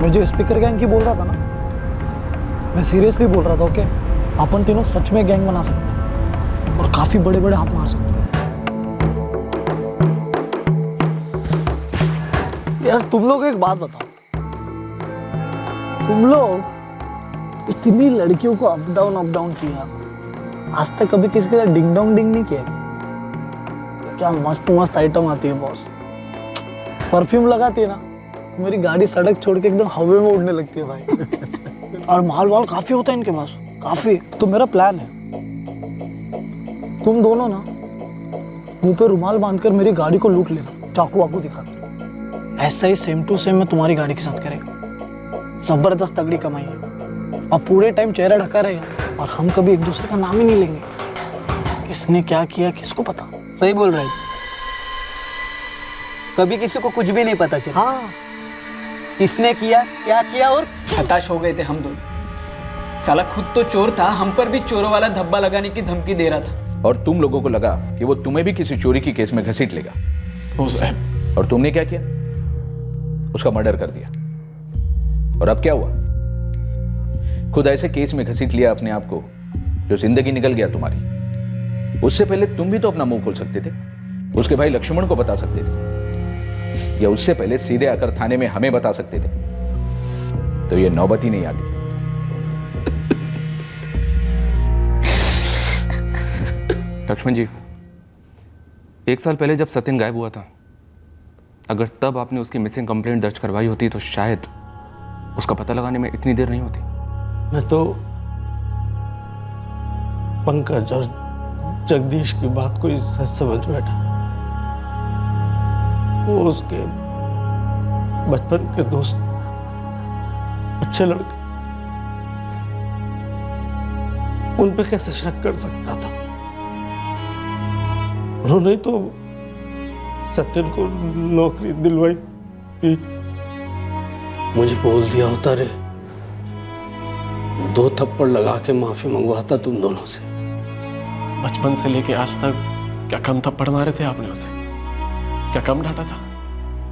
मैं जो स्पीकर गैंग की बोल रहा था ना, मैं सीरियसली बोल रहा था। ओके, अपन तीनों सच में गैंग बना सकते हैं और काफी बड़े बड़े हाथ मार सकते हैं। यार तुम लोग एक बात बताओ, तुम लोग इतनी लड़कियों को अप डाउन किया, आज तक कभी किसी के साथ डिंग डोंग डिंग नहीं किया? क्या मस्त मस्त आइटम आती है बॉस। परफ्यूम लगाती है ना, मेरी गाड़ी सड़क छोड़ के एकदम हवा में उड़ने लगती है भाई। और माल वाल काफी होता है इनके पास, काफी। तो मेरा प्लान है, तुम दोनों ना मुंह पे रुमाल बांधकर मेरी गाड़ी को लूट लेना, चाकू वाकू दिखाकर। ऐसा ही सेम टू सेम मैं तुम्हारी गाड़ी के साथ करेगा। जबरदस्त तगड़ी कमाई है, और पूरे टाइम चेहरा ढका रहेगा, और हम कभी एक दूसरे का नाम ही नहीं लेंगे। किसने क्या किया किसको पता। सही बोल रहे, कभी किसी को कुछ भी नहीं पता चला। हाँ, किसने किया, क्या किया, और हताश हो गए थे हम दोनों। साला खुद तो चोर था, हम पर भी चोरों वाला धब्बा लगाने की धमकी दे रहा था। और तुम लोगों को लगा कि वो तुम्हें भी किसी चोरी की केस में घसीट लेगा। हो साहब। और तुमने क्या किया? उसका मर्डर कर दिया। और अब क्या हुआ? खुद ऐसे केस में घसीट लिया अपने आप को जो जिंदगी निकल गया तुम्हारी। उससे पहले तुम भी तो अपना मुंह खोल सकते थे, उसके भाई लक्ष्मण को बता सकते थे, या उससे पहले सीधे आकर थाने में हमें बता सकते थे। तो ये नौबत ही नहीं आती। लक्ष्मण जी, 1 साल पहले जब सत्यन गायब हुआ था, अगर तब आपने उसकी मिसिंग कंप्लेंट दर्ज करवाई होती तो शायद उसका पता लगाने में इतनी देर नहीं होती। मैं तो पंकज और जगदीश की बात को ही सच समझ बैठा। वो उसके बचपन के दोस्त, अच्छे लड़के, उन पे कैसे शक कर सकता था? उन्होंने तो सत्यन को नौकरी दिलवाई थी। मुझे बोल दिया होता रे, 2 थप्पड़ लगा के माफी मंगवाता तुम दोनों से। बचपन से लेके आज तक क्या कम थप्पड़ मारे थे आपने उसे? क्या कम डांटा था?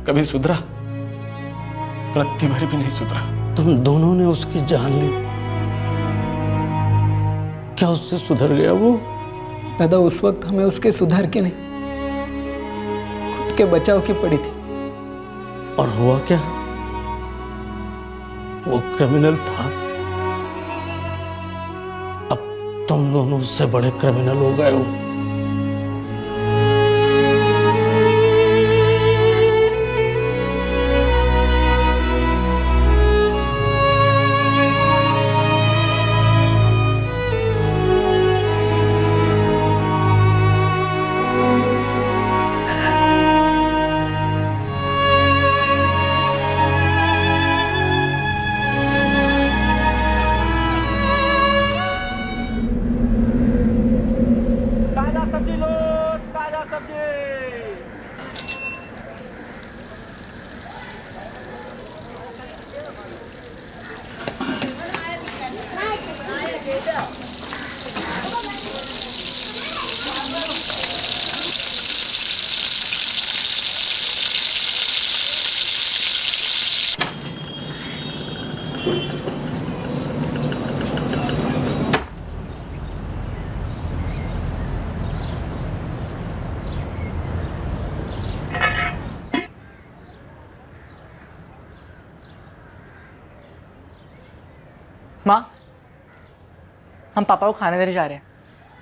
कभी सुधरा? रत्ती भर भी नहीं सुधरा। तुम दोनों ने उसकी जान ली, क्या उससे सुधर गया वो? दादा उस वक्त हमें उसके सुधार की नहीं, खुद के बचाव की पड़ी थी। और हुआ क्या? वो क्रिमिनल था। अब तुम दोनों उससे बड़े क्रिमिनल हो गए हो। माँ, हम पापा को खाने देने जा रहे हैं।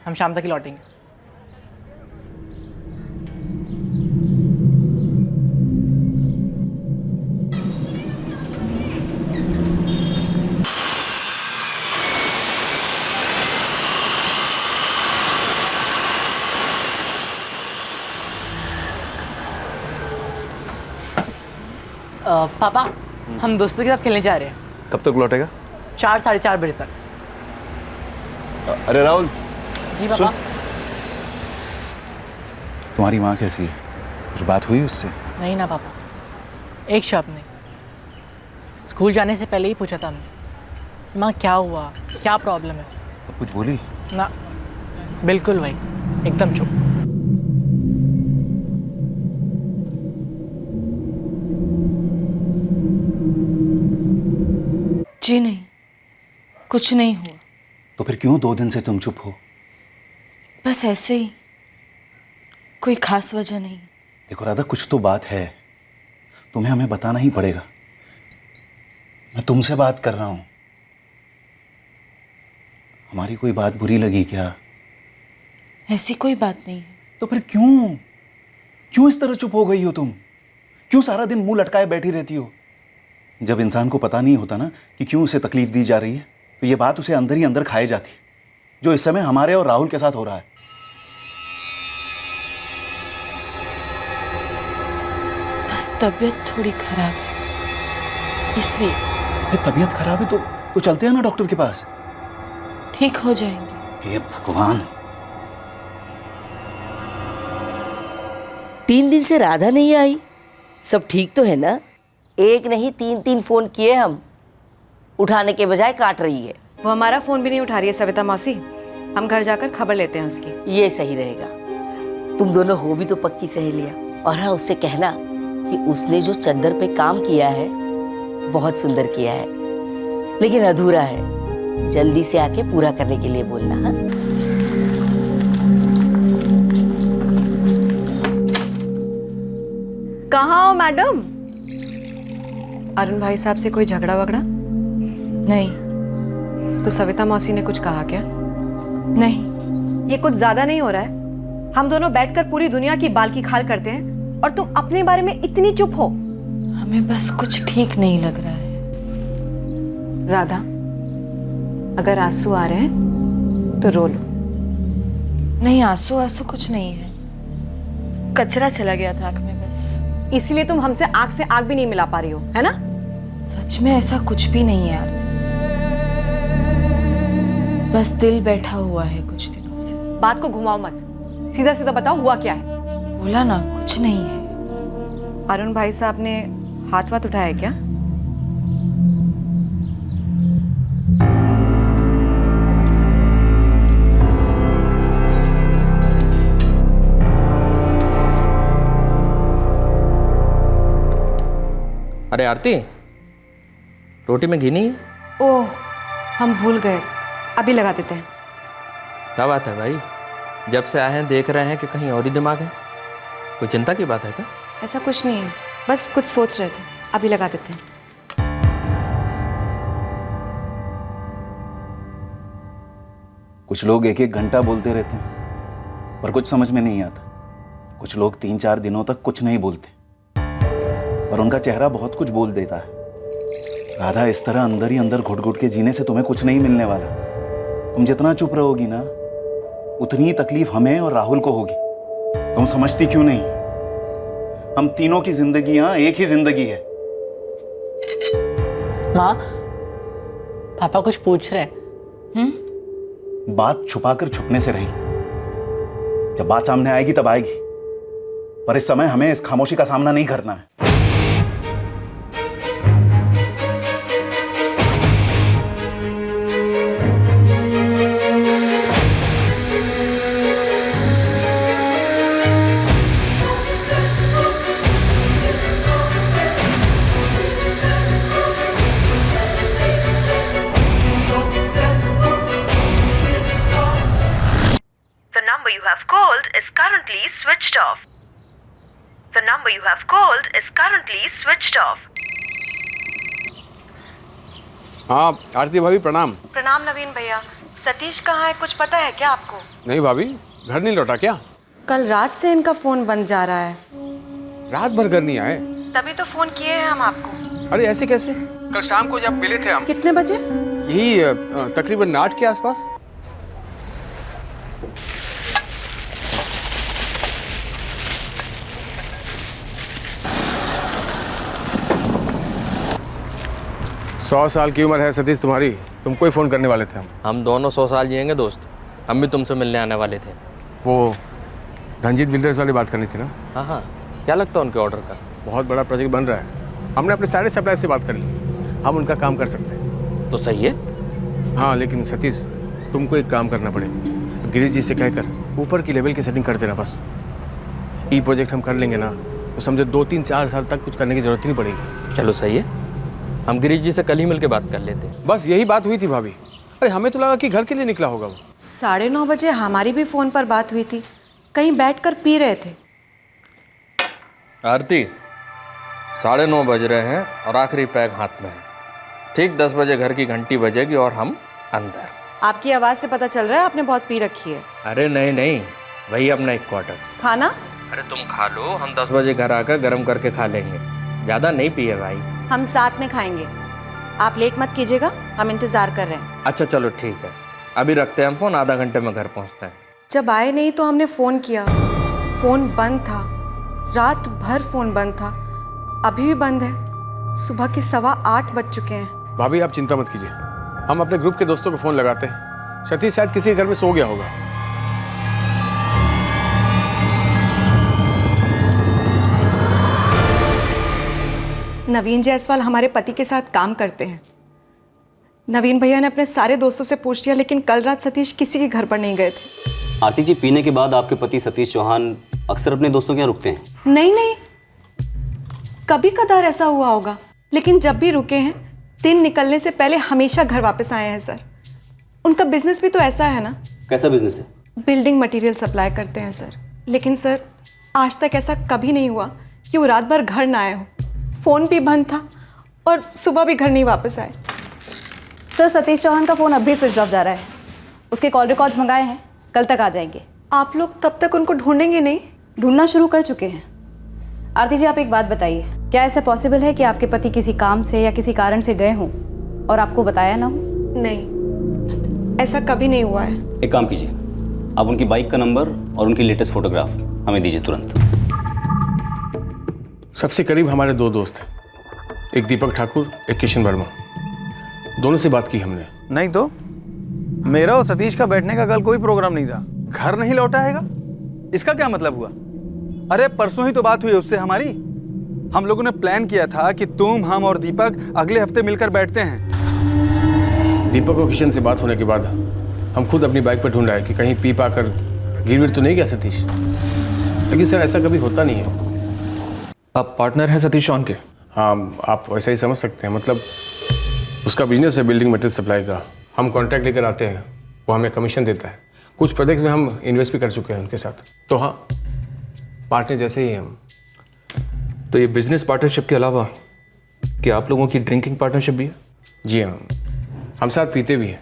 हम शाम तक ही लौटेंगे। पापा, हम दोस्तों के साथ खेलने जा रहे हैं। कब तक लौटेगा? 4 साढ़े 4 बजे तक। अरे राहुल। जी पापा। तुम्हारी माँ कैसी है? कुछ बात हुई उससे? नहीं ना पापा, एक शब्द नहीं। स्कूल जाने से पहले ही पूछा था हमने कि माँ क्या हुआ, क्या प्रॉब्लम है। तो कुछ बोली? ना, बिल्कुल भाई, एकदम चुप। जी नहीं, कुछ नहीं हुआ। तो फिर क्यों 2 दिन से तुम चुप हो? बस ऐसे ही, कोई खास वजह नहीं। देखो राधा, कुछ तो बात है, तुम्हें हमें बताना ही पड़ेगा। मैं तुमसे बात कर रहा हूं। हमारी कोई बात बुरी लगी क्या? ऐसी कोई बात नहीं है। तो फिर क्यों इस तरह चुप हो गई हो तुम? क्यों सारा दिन मुंह लटकाए बैठी रहती हो? जब इंसान को पता नहीं होता ना कि क्यों उसे तकलीफ दी जा रही है, तो ये बात उसे अंदर ही अंदर खाए जाती, जो इस समय हमारे और राहुल के साथ हो रहा है। बस तबीयत थोड़ी खराब है, इसलिए। तबीयत खराब है तो चलते हैं ना डॉक्टर के पास। ठीक हो जाएंगे। हे भगवान। 3 दिन से राधा नहीं आई, सब ठीक तो है ना? एक नहीं 3 फोन किए हम, उठाने के बजाय काट रही है। वो हमारा फोन भी नहीं उठा रही है सविता मौसी। हम घर जाकर खबर लेते हैं उसकी। ये सही रहेगा। तुम दोनों हो भी तो पक्की सहेलियां। और हाँ, उससे कहना कि उसने जो चद्दर पे काम किया है बहुत सुंदर किया है, लेकिन अधूरा है। जल्दी से आके पूरा करने के लिए बोलना। हाँ, कहाँ हो मैडम? अरुण भाई साहब से कोई झगड़ा वगड़ा? नहीं। तो सविता मौसी ने कुछ कहा क्या? नहीं। ये कुछ ज्यादा नहीं हो रहा है? हम दोनों बैठकर पूरी दुनिया की बाल की खाल करते हैं और तुम अपने बारे में इतनी चुप हो। हमें बस कुछ ठीक नहीं लग रहा है। राधा, अगर आंसू आ रहे हैं तो रो लो। नहीं, आंसू कुछ नहीं है, कचरा चला गया था आंख में बस। इसलिए तुम हमसे आंख से आंख भी नहीं मिला पा रही हो, है ना? सच में ऐसा कुछ भी नहीं है यार, बस दिल बैठा हुआ है कुछ दिनों से। बात को घुमाओ मत, सीधा सीधा बताओ हुआ क्या है। बोला ना, कुछ नहीं है। अरुण भाई साहब ने हाथ वाथ उठाया क्या? अरे आरती, रोटी में घी नहीं है? ओह, हम भूल गए, अभी लगा देते हैं। क्या बात है भाई, जब से आए हैं देख रहे हैं कि कहीं और ही दिमाग है। कोई चिंता की बात है क्या? ऐसा कुछ नहीं है, बस कुछ सोच रहे थे, अभी लगा देते हैं। कुछ लोग 1-1 घंटा बोलते रहते हैं पर कुछ समझ में नहीं आता। कुछ लोग 3-4 दिनों तक कुछ नहीं बोलते पर उनका चेहरा बहुत कुछ बोल देता है। राधा, इस तरह अंदर ही अंदर घुट घुट के जीने से तुम्हें कुछ नहीं मिलने वाला। तुम जितना चुप रहोगी ना, उतनी ही तकलीफ हमें और राहुल को होगी। तुम समझती क्यों नहीं? हम तीनों की जिंदगियां एक ही जिंदगी है। माँ, पापा कुछ पूछ रहे हैं। बात छुपाकर छुपने से रही, जब बात सामने आएगी तब आएगी, पर इस समय हमें इस खामोशी का सामना नहीं करना है। The number you have called is currently switched off. The number you have called is currently switched off. हाँ आरती भाभी प्रणाम। प्रणाम नवीन भैया। सतीश कहाँ है, कुछ पता है क्या आपको? नहीं भाभी, घर नहीं लौटा क्या? कल रात से इनका फोन बंद जा रहा है। रात भर घर नहीं आए? तभी तो फोन किए हैं हम आपको। अरे ऐसे कैसे? कल शाम को जब मिले थे हम। कितने बजे? यही तकरीबन 8 के आसपास। सौ साल की उम्र है सतीश तुम्हारी, तुमको ही फोन करने वाले थे हम। हम दोनों 100 साल जिएंगे दोस्त। हम भी तुमसे मिलने आने वाले थे। वो धनजीत बिल्डर्स वाली बात करनी थी ना? हाँ हाँ, क्या लगता है उनके ऑर्डर का? बहुत बड़ा प्रोजेक्ट बन रहा है। हमने अपने सारे सप्लाई से बात कर ली, हम उनका काम कर सकते हैं। तो सही है। हाँ लेकिन सतीश, तुमको एक काम करना पड़ेगा। गिरीश जी से कहकर ऊपर की लेवल की सेटिंग कर देना बस। ई प्रोजेक्ट हम कर लेंगे ना तो समझो 2-3-4 साल तक कुछ करने की जरूरत ही नहीं पड़ेगी। चलो सही है, हम गिरीश जी से कल ही मिलकर बात कर लेते हैं। बस यही बात हुई थी भाभी। अरे हमें तो लगा कि घर के लिए निकला होगा वो। 9:30 बजे हमारी भी फोन पर बात हुई थी, कहीं बैठकर पी रहे थे। आरती, 9:30 बज रहे हैं और आखिरी पैक हाथ में है। ठीक 10 बजे घर की घंटी बजेगी और हम अंदर। आपकी आवाज से पता चल रहा है आपने बहुत पी रखी है। अरे नहीं नहीं, वही अपना एक क्वार्टर। खाना? अरे तुम खा लो, हम 10 बजे घर आकर गर्म करके खा लेंगे। ज़्यादा नहीं पिए भाई। हम साथ में खाएंगे, आप लेट मत कीजिएगा, हम इंतजार कर रहे हैं। अच्छा चलो ठीक है, अभी रखते हैं हम फोन, आधा घंटे में घर पहुंचते हैं। जब आए नहीं तो हमने फ़ोन किया, फ़ोन बंद था, रात भर फ़ोन बंद था, अभी भी बंद है। सुबह के 8:15 बज चुके हैं। भाभी आप चिंता मत कीजिए, हम अपने ग्रुप के दोस्तों को फ़ोन लगाते हैं। सतीश शायद किसी घर में सो गया होगा। नवीन जायसवाल हमारे पति के साथ काम करते हैं। नवीन भैया ने अपने सारे दोस्तों से पूछ लिया, लेकिन कल रात सतीश किसी के घर पर नहीं गए थे। आरती जी, पीने के बाद आपके पति सतीश चौहान अक्सर अपने दोस्तों के यहाँ रुकते हैं? नहीं नहीं, कभी कदार ऐसा हुआ होगा, लेकिन जब भी रुके हैं दिन निकलने से पहले हमेशा घर वापस आए हैं सर। उनका बिजनेस भी तो ऐसा है ना। कैसा बिजनेस है? बिल्डिंग मटेरियल सप्लाई करते हैं सर। लेकिन सर आज तक ऐसा कभी नहीं हुआ कि वो रात भर घर ना आए हो। फ़ोन भी बंद था और सुबह भी घर नहीं वापस आए। सर सतीश चौहान का फ़ोन अब भी स्विच ऑफ जा रहा है। उसके कॉल रिकॉर्ड्स मंगाए हैं, कल तक आ जाएंगे। आप लोग तब तक उनको ढूंढेंगे नहीं? ढूंढना शुरू कर चुके हैं। आरती जी, आप एक बात बताइए, क्या ऐसा पॉसिबल है कि आपके पति किसी काम से या किसी कारण से गए हों और आपको बताया ना हो? नहीं, ऐसा कभी नहीं हुआ है। एक काम कीजिए, आप उनकी बाइक का नंबर और उनकी लेटेस्ट फोटोग्राफ हमें दीजिए तुरंत। सबसे करीब हमारे 2 दोस्त हैं, एक दीपक ठाकुर, एक किशन वर्मा। दोनों से बात की हमने। नहीं तो मेरा और सतीश का बैठने का कल कोई प्रोग्राम नहीं था। घर नहीं लौटा हैगा, इसका क्या मतलब हुआ? अरे परसों ही तो बात हुई उससे हमारी। हम लोगों ने प्लान किया था कि तुम, हम और दीपक अगले हफ्ते मिलकर बैठते हैं। दीपक और किशन से बात होने के बाद हम खुद अपनी बाइक पर ढूंढ आए कि कहीं पी पाकर गिर तो नहीं गया सतीश। लेकिन सर ऐसा कभी होता नहीं है। आप पार्टनर हैं सतीश चौहान के? हाँ, आप वैसा ही समझ सकते हैं। मतलब उसका बिजनेस है बिल्डिंग मटेरियल सप्लाई का। हम कॉन्ट्रैक्ट लेकर आते हैं, वो हमें कमीशन देता है। कुछ प्रोजेक्ट्स में हम इन्वेस्ट भी कर चुके हैं उनके साथ। तो हाँ, पार्टनर जैसे ही हम। तो ये बिजनेस पार्टनरशिप के अलावा क्या आप लोगों की ड्रिंकिंग पार्टनरशिप भी है? जी हाँ, हम साथ पीते भी हैं।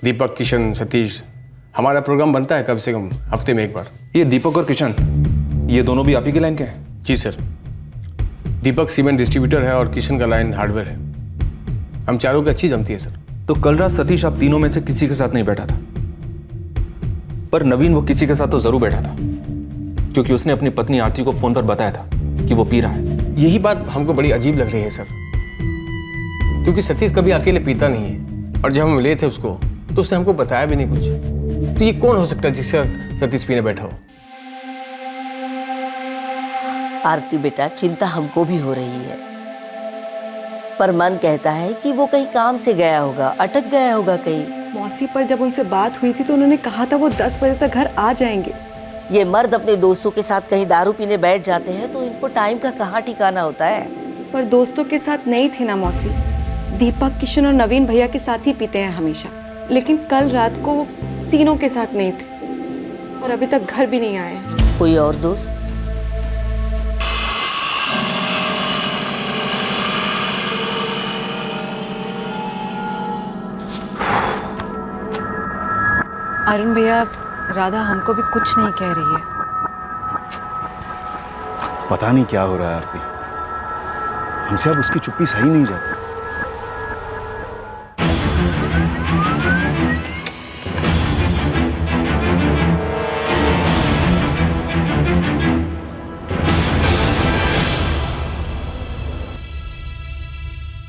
दीपक, किशन, सतीश, हमारा प्रोग्राम बनता है कम से कम हफ्ते में एक बार। ये दीपक और किशन, ये दोनों भी आप ही के लाइन के हैं? जी सर। दीपक सीमेंट डिस्ट्रीब्यूटर है और किशन का लाइन हार्डवेयर है। हम चारों की अच्छी जमती है सर। तो कल रात सतीश आप तीनों में से किसी के साथ नहीं बैठा था, पर नवीन वो किसी के साथ तो जरूर बैठा था, क्योंकि उसने अपनी पत्नी आरती को फोन पर बताया था कि वो पी रहा है। यही बात हमको बड़ी अजीब लग रही है सर, क्योंकि सतीश कभी अकेले पीता नहीं है, और जब हम मिले थे उसको तो उसने हमको बताया भी नहीं कुछ। तो ये कौन हो सकता है जिससे सतीश पीने बैठा हो? आरती बेटा, चिंता हमको भी हो रही है, पर मन कहता है कि वो कहीं काम से गया होगा, अटक गया होगा कहीं। मौसी, पर जब उनसे बात हुई थी तो उन्होंने कहा था वो 10 बजे तक घर आ जाएंगे। ये मर्द अपने दोस्तों के साथ कहीं दारू पीने बैठ जाते हैं तो इनको टाइम का कहाँ ठिकाना होता है। पर दोस्तों के साथ नहीं थी ना मौसी, दीपक, किशन और नवीन भैया के साथ ही पीते हैं हमेशा। लेकिन कल रात को वो तीनों के साथ नहीं थे और अभी तक घर भी नहीं आए। कोई और दोस्त? अरुण भैया, राधा हमको भी कुछ नहीं कह रही है। पता नहीं क्या हो रहा है आरती, हमसे अब उसकी चुप्पी सही नहीं जाती।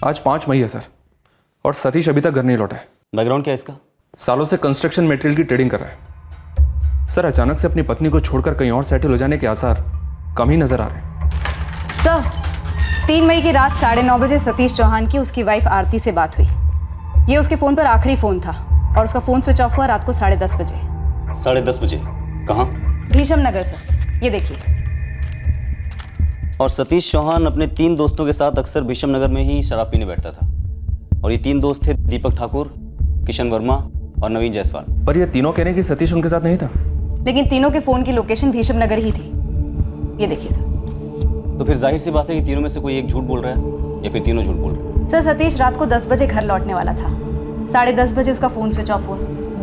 आज 5 मई है सर, और सतीश अभी तक घर नहीं लौटा है। बैकग्राउंड क्या है इसका? सालों से कंस्ट्रक्शन मटेरियल की ट्रेडिंग कर रहा है सर। अचानक से अपनी पत्नी को छोड़कर कहीं और सेटल हो जाने के आसार कम ही नजर आ रहे हैं। सर, 3 मई की रात 9:30 बजे सतीश चौहान की उसकी वाइफ आरती से बात हुई। ये उसके फ़ोन पर आखिरी फ़ोन था और उसका फ़ोन स्विच ऑफ हुआ रात को 10:30 बजे। 10:30 बजे? कहाँ? भीषम नगर सर, ये देखिए। और सतीश चौहान अपने 3 दोस्तों के साथ अक्सर भीषम नगर में ही शराब पीने बैठता था, और ये 3 दोस्त थे दीपक ठाकुर, किशन वर्मा और नवीन जायसवाल। पर ये तीनों कह रहे हैं कि सतीश उनके साथ नहीं था। लेकिन तीनों के फ़ोन की लोकेशन भीषम नगर ही थी। ये देखिए सर। तो फिर जाहिर सी बात है कि तीनों में से कोई एक झूठ बोल रहा है या फिर तीनों झूठ बोल रहे हैं। सर, सतीश रात को 10 बजे घर लौटने वाला था। 10:30 बजे उसका फ़ोन स्विच ऑफ हुआ।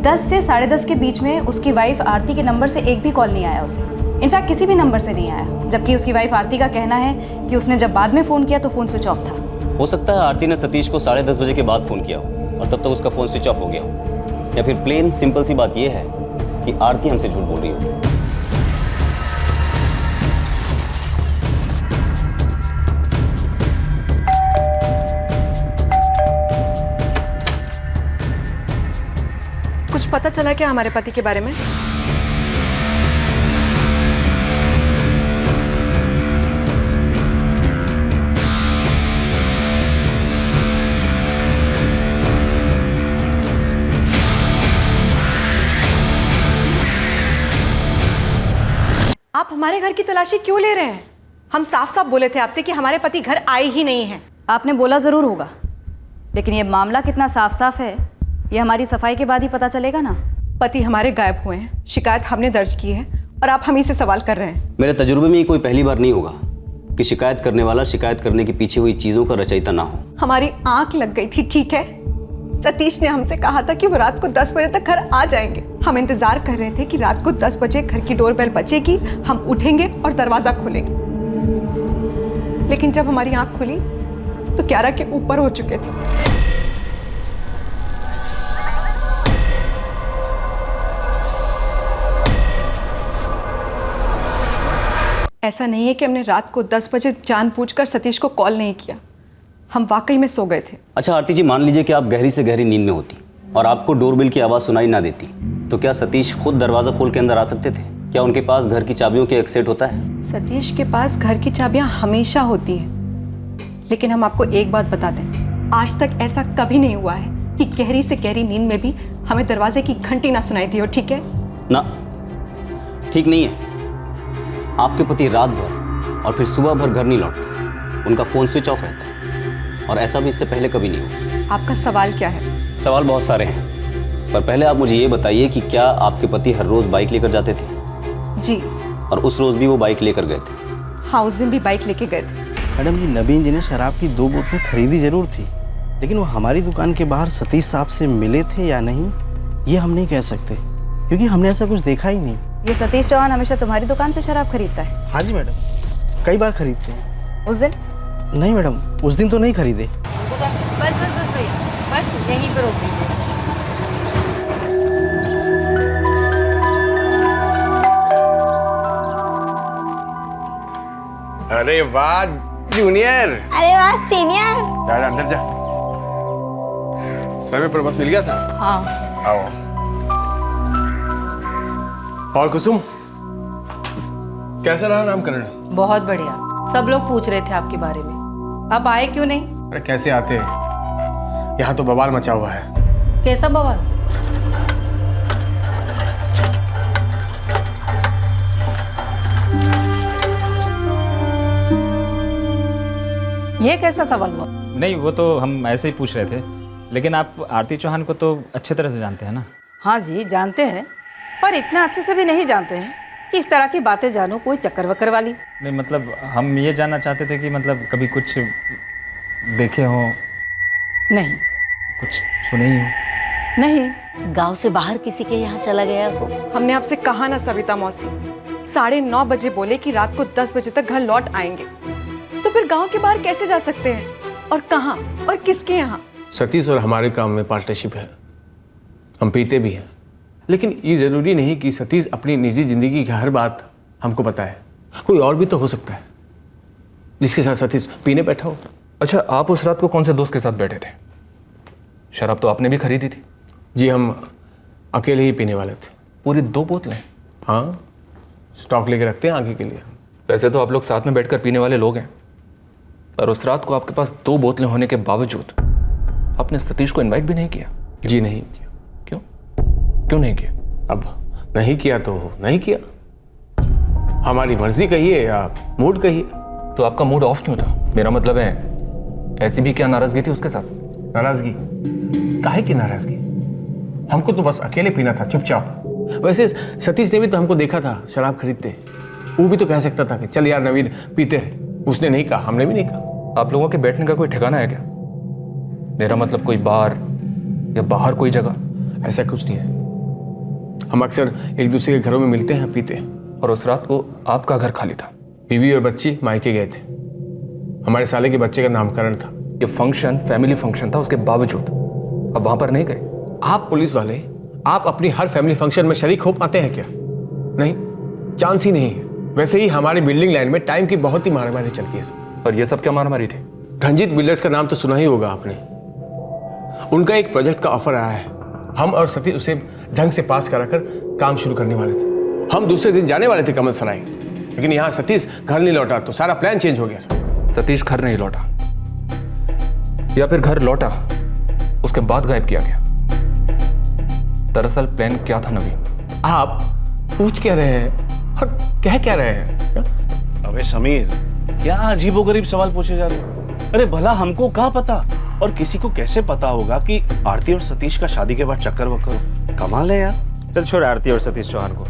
10 से 10:30 के बीच में उसकी वाइफ आरती के नंबर से एक भी कॉल नहीं आया उसे। इनफैक्ट किसी भी नंबर से नहीं आया, जबकि उसकी वाइफ आरती का कहना है कि उसने जब बाद में फ़ोन किया तो फ़ोन स्विच ऑफ था। हो सकता है आरती ने सतीश को 10:30 बजे के बाद फ़ोन किया हो और तब तक उसका फ़ोन स्विच ऑफ हो गया हो, या फिर प्लेन सिंपल सी बात यह है कि आरती हमसे झूठ बोल रही होगी। कुछ पता चला क्या हमारे पति के बारे में? आप हमारे घर की तलाशी क्यों ले रहे हैं? हम साफ साफ बोले थे आपसे कि हमारे पति घर आए ही नहीं हैं। आपने बोला ज़रूर होगा, लेकिन ये मामला कितना साफ साफ है ये हमारी सफाई के बाद ही पता चलेगा ना। पति हमारे गायब हुए हैं, शिकायत हमने दर्ज की है और आप हम ही से सवाल कर रहे हैं। मेरे तजुर्बे में ये कोई पहली बार नहीं होगा कि शिकायत करने वाला शिकायत करने के पीछे हुई चीज़ों का रचयिता ना हो। हमारी आंख लग गई थी, ठीक है। सतीश ने हमसे कहा था कि वो रात को 10 बजे तक घर आ जाएंगे। हम इंतजार कर रहे थे कि रात को 10 बजे घर की डोरबेल बजेगी, हम उठेंगे और दरवाजा खोलेंगे। लेकिन जब हमारी आंख खुली तो 11 के ऊपर हो चुके थे। ऐसा नहीं है कि हमने रात को 10 बजे जानबूझकर सतीश को कॉल नहीं किया, हम वाकई में सो गए थे। अच्छा आरती जी, मान लीजिए कि आप गहरी से गहरी नींद में होती और आपको डोरबेल की आवाज़ सुनाई ना देती, तो क्या सतीश खुद दरवाज़ा खोल के अंदर आ सकते थे? क्या उनके पास घर की चाबियों के एक सेट होता है? सतीश के पास घर की चाबियां हमेशा होती हैं, लेकिन हम आपको एक बात बता दें, आज तक ऐसा कभी नहीं हुआ है कि गहरी से गहरी नींद में भी हमें दरवाजे की घंटी ना सुनाई दी हो, ठीक है ना? ठीक नहीं है। आपके पति रात भर और फिर सुबह भर घर नहीं लौटते, उनका फ़ोन स्विच ऑफ रहता है, और ऐसा भी इससे पहले कभी नहीं हुआ। आपका सवाल क्या है? सवाल बहुत सारे हैं, पर पहले आप मुझे ये बताइए कि क्या आपके पति हर रोज बाइक लेकर जाते थे? जी। और उस रोज भी वो बाइक लेकर गए थे? हाँ, उस दिन भी बाइक लेके गए थे। मैडम जी, नवीन जी ने शराब की 2 बोतलें खरीदी जरूर थी, लेकिन वो हमारी दुकान के बाहर सतीश साहब से मिले थे या नहीं ये हम नहीं कह सकते, क्योंकि हमने ऐसा कुछ देखा ही नहीं। ये सतीश चौहान हमेशा तुम्हारी दुकान से शराब खरीदता है? हाँ जी मैडम, कई बार खरीदते हैं। उस दिन? नहीं मैडम, उस दिन तो नहीं खरीदे। बस बस बस भैया, बस यहीं पर रोक दीजिए। अरे वाह जूनियर। अरे वाह सीनियर। जा अंदर जा। समय पर बस मिल गया था। हाँ। आओ। और कुसुम, कैसा रहा नामकरण? बहुत बढ़िया। सब लोग पूछ रहे थे आपके बारे में, आप आए क्यों नहीं? अरे कैसे आते हैं, यहाँ तो बवाल मचा हुआ है। कैसा बवाल? ये कैसा सवाल हुआ? नहीं, वो तो हम ऐसे ही पूछ रहे थे, लेकिन आप आरती चौहान को तो अच्छे तरह से जानते हैं ना? हाँ जी जानते हैं, पर इतना अच्छे से भी नहीं जानते हैं कि इस तरह की बातें जानूं कोई चक्कर वक्कर वाली। नहीं मतलब हम ये जानना चाहते थे कि मतलब कभी कुछ देखे हो? नहीं। कुछ सुने ही हो? नहीं। गांव से बाहर किसी के यहाँ चला गया हो? हमने आपसे कहा ना सविता मौसी, 9:30 बजे बोले कि रात को 10 बजे तक घर लौट आएंगे, तो फिर गांव के बाहर कैसे जा सकते हैं? और कहाँ और किसके यहाँ? सतीश और हमारे काम में पार्टनरशिप है, हम पीते भी हैं, लेकिन ये जरूरी नहीं कि सतीश अपनी निजी जिंदगी की हर बात हमको बताए। कोई और भी तो हो सकता है जिसके साथ सतीश पीने बैठा हो। अच्छा, आप उस रात को कौन से दोस्त के साथ बैठे थे? शराब तो आपने भी खरीदी थी। जी, हम अकेले ही पीने वाले थे। पूरी 2 बोतलें? हाँ, स्टॉक लेके रखते हैं आगे के लिए। वैसे तो आप लोग साथ में बैठकर पीने वाले लोग हैं, पर उस रात को आपके पास 2 बोतलें होने के बावजूद आपने सतीश को इनवाइट भी नहीं किया? जी नहीं किया। क्यों? क्यों नहीं किया? अब नहीं किया तो नहीं किया, हमारी मर्जी कहिए या मूड कहिए। तो आपका मूड ऑफ क्यों था? मेरा मतलब है ऐसी भी क्या नाराजगी थी उसके साथ? नाराजगी? काहे की नाराजगी? हमको तो बस अकेले पीना था चुपचाप। वैसे सतीश ने भी तो हमको देखा था शराब खरीदते, वो भी तो कह सकता था कि चल यार नवीन पीते हैं। उसने नहीं कहा, हमने भी नहीं कहा। आप लोगों के बैठने का कोई ठिकाना है क्या? मेरा मतलब कोई बार या बाहर कोई जगह? ऐसा कुछ नहीं है, हम अक्सर एक दूसरे के घरों में मिलते हैं, पीते हैं। और उस रात को आपका घर खाली था? बीवी और बच्ची मायके गए थे, हमारे साले के बच्चे का नामकरण था। ये फंक्शन फैमिली फंक्शन था, उसके बावजूद अब वहां पर नहीं गए? आप पुलिस वाले, आप अपनी हर फैमिली फंक्शन में शरीक हो पाते हैं क्या? नहीं, चांस ही नहीं है। वैसे ही हमारी बिल्डिंग लाइन में टाइम की बहुत ही मारामारी चलती है। और ये सब क्या मारामारी थी? धनजीत बिल्डर्स का नाम तो सुना ही होगा आपने। उनका एक प्रोजेक्ट का ऑफर आया है, हम और सतीश उसे ढंग से पास कराकर काम शुरू करने वाले थे। हम दूसरे दिन जाने वाले थे कमल सराय, लेकिन यहाँ सतीश घर नहीं लौटा तो सारा प्लान चेंज हो गया सर। सतीश घर नहीं लौटा, या फिर घर लौटा उसके बाद गायब किया गया? दरअसल प्लान क्या था नवीन? आप पूछ क्या रहे हैं और कह क्या रहे हैं? अबे समीर, क्या अजीबोगरीब सवाल पूछे जा रहे हो? अरे भला हमको क्या पता, और किसी को कैसे पता होगा कि आरती और सतीश का शादी के बाद चक्कर वक्कर हो? कमाल है यार। चल छोड़ आरती और सतीश चौहान को,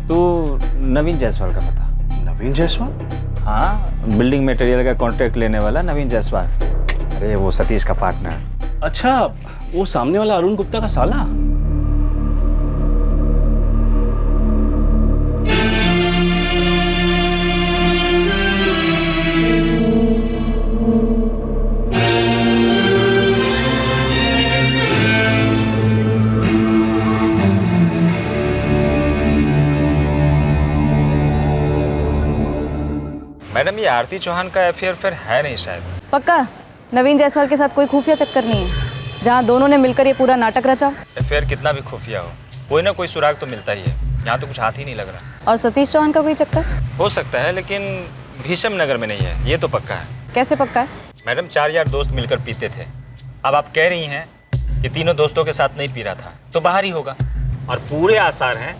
तू नवीन जायसवाल का पता। नवीन जायसवाल? हाँ, बिल्डिंग मटेरियल का कॉन्ट्रैक्ट लेने वाला नवीन जायसवाल। अरे वो सतीश का पार्टनर। अच्छा, वो सामने वाला अरुण गुप्ता का साला? मैडम, ये आरती चौहान का अफेयर फिर है नहीं शायद? पक्का नवीन जायसवाल के साथ कोई खुफिया चक्कर नहीं है जहाँ दोनों ने मिलकर ये पूरा नाटक रचा? अफेयर कितना भी खुफिया हो, कोई ना कोई सुराग तो मिलता ही है। यहाँ तो कुछ हाथ ही नहीं लग रहा। और सतीश चौहान का कोई चक्कर? हो सकता है, लेकिन भीषम नगर में नहीं है, ये तो पक्का है। कैसे पक्का है? मैडम, 4 यार दोस्त मिलकर पीते थे। अब आप कह रही हैं कि तीनों दोस्तों के साथ नहीं पी रहा था, तो बाहर ही होगा। और पूरे आसार हैं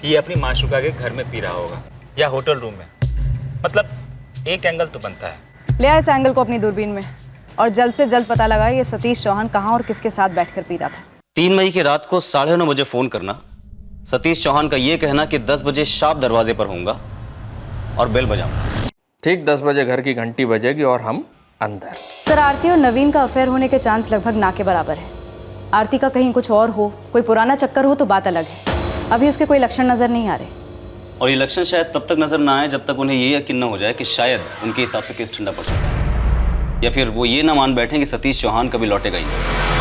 कि ये अपनी माशूका के घर में पी रहा होगा या होटल रूम में। मतलब एक एंगल तो बनता है। ले आए इस एंगल को अपनी दूरबीन में और जल्द से जल्द पता लगा ये सतीश चौहान कहाँ और किसके साथ बैठकर पी रहा था। 3 मई की रात को 9:30 बजे फ़ोन करना, सतीश चौहान का ये कहना कि 10 बजे शार्प दरवाजे पर होऊंगा और बेल बजाऊंगा। ठीक 10 बजे घर की घंटी बजेगी और हम अंदर। सर, आरती और नवीन का अफेयर होने के चांस लगभग ना के बराबर है। आरती का कहीं कुछ और हो, कोई पुराना चक्कर हो तो बात अलग है। अभी उसके कोई लक्षण नजर नहीं आ रहे। और ये लक्षण शायद तब तक नजर ना आए जब तक उन्हें ये यकीन न हो जाए कि शायद उनके हिसाब से केस ठंडा पड़ चुका है, या फिर वो ये ना मान बैठे कि सतीश चौहान कभी लौटेगा ही नहीं।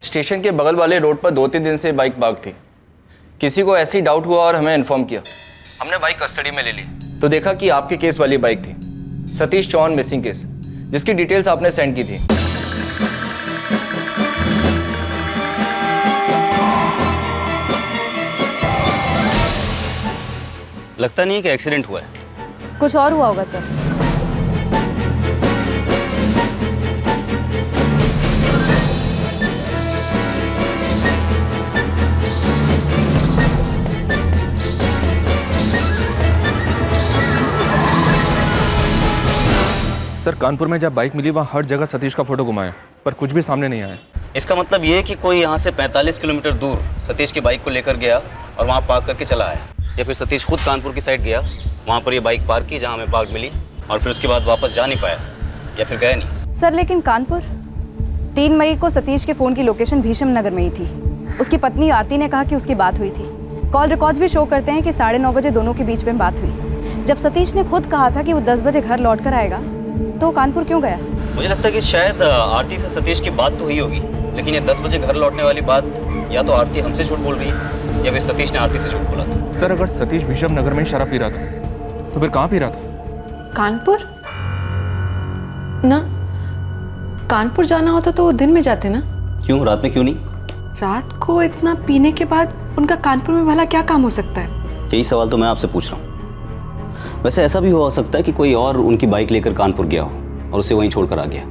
स्टेशन के बगल वाले रोड पर 2-3 दिन से बाइक भाग थी। किसी को ऐसे ही डाउट हुआ और हमें इन्फॉर्म किया। हमने बाइक कस्टडी में ले ली तो देखा कि आपके केस वाली बाइक थी, सतीश चौहान मिसिंग केस, जिसकी डिटेल्स आपने सेंड की थी। लगता नहीं है कि एक्सीडेंट हुआ है। कुछ और हुआ होगा सर। सर, कानपुर में जब बाइक मिली वहाँ हर जगह सतीश का फोटो घुमाया पर कुछ भी सामने नहीं आया। इसका मतलब ये है कि कोई यहाँ से 45 किलोमीटर दूर सतीश की बाइक को लेकर गया और वहाँ पार्क करके चला आया, या फिर सतीश खुद कानपुर की साइड गया, वहाँ पर ये बाइक पार्क की जहाँ हमें पार्क मिली और फिर उसके बाद वापस जा नहीं पाया, या फिर गया नहीं। सर लेकिन कानपुर 3 मई को सतीश के फ़ोन की लोकेशन भीषम नगर में ही थी। उसकी पत्नी आरती ने कहा कि उसकी बात हुई थी। कॉल रिकॉर्ड्स भी शो करते हैं कि 9:30 बजे दोनों के बीच में बात हुई। जब सतीश ने खुद कहा था कि वो 10 बजे घर लौट कर आएगा तो कानपुर क्यों गया? मुझे लगता है कि शायद आरती से सतीश की बात तो हुई होगी, लेकिन ये 10 बजे घर लौटने वाली बात या तो आरती हमसे झूठ बोल रही है या फिर सतीश ने आरती से झूठ बोला था। सर, अगर सतीश भीषम नगर में शराब पी रहा था तो फिर कहाँ पी रहा था? कानपुर ना, कानपुर जाना होता तो वो दिन में जाते ना। क्यों, रात में क्यों नहीं? रात को इतना पीने के बाद उनका कानपुर में भला क्या काम हो सकता है? यही सवाल तो मैं आपसे पूछ रहा हूँ। वैसे ऐसा भी हो सकता है कि कोई और उनकी बाइक लेकर कानपुर गया हो और उसे वहीं छोड़कर आ गया।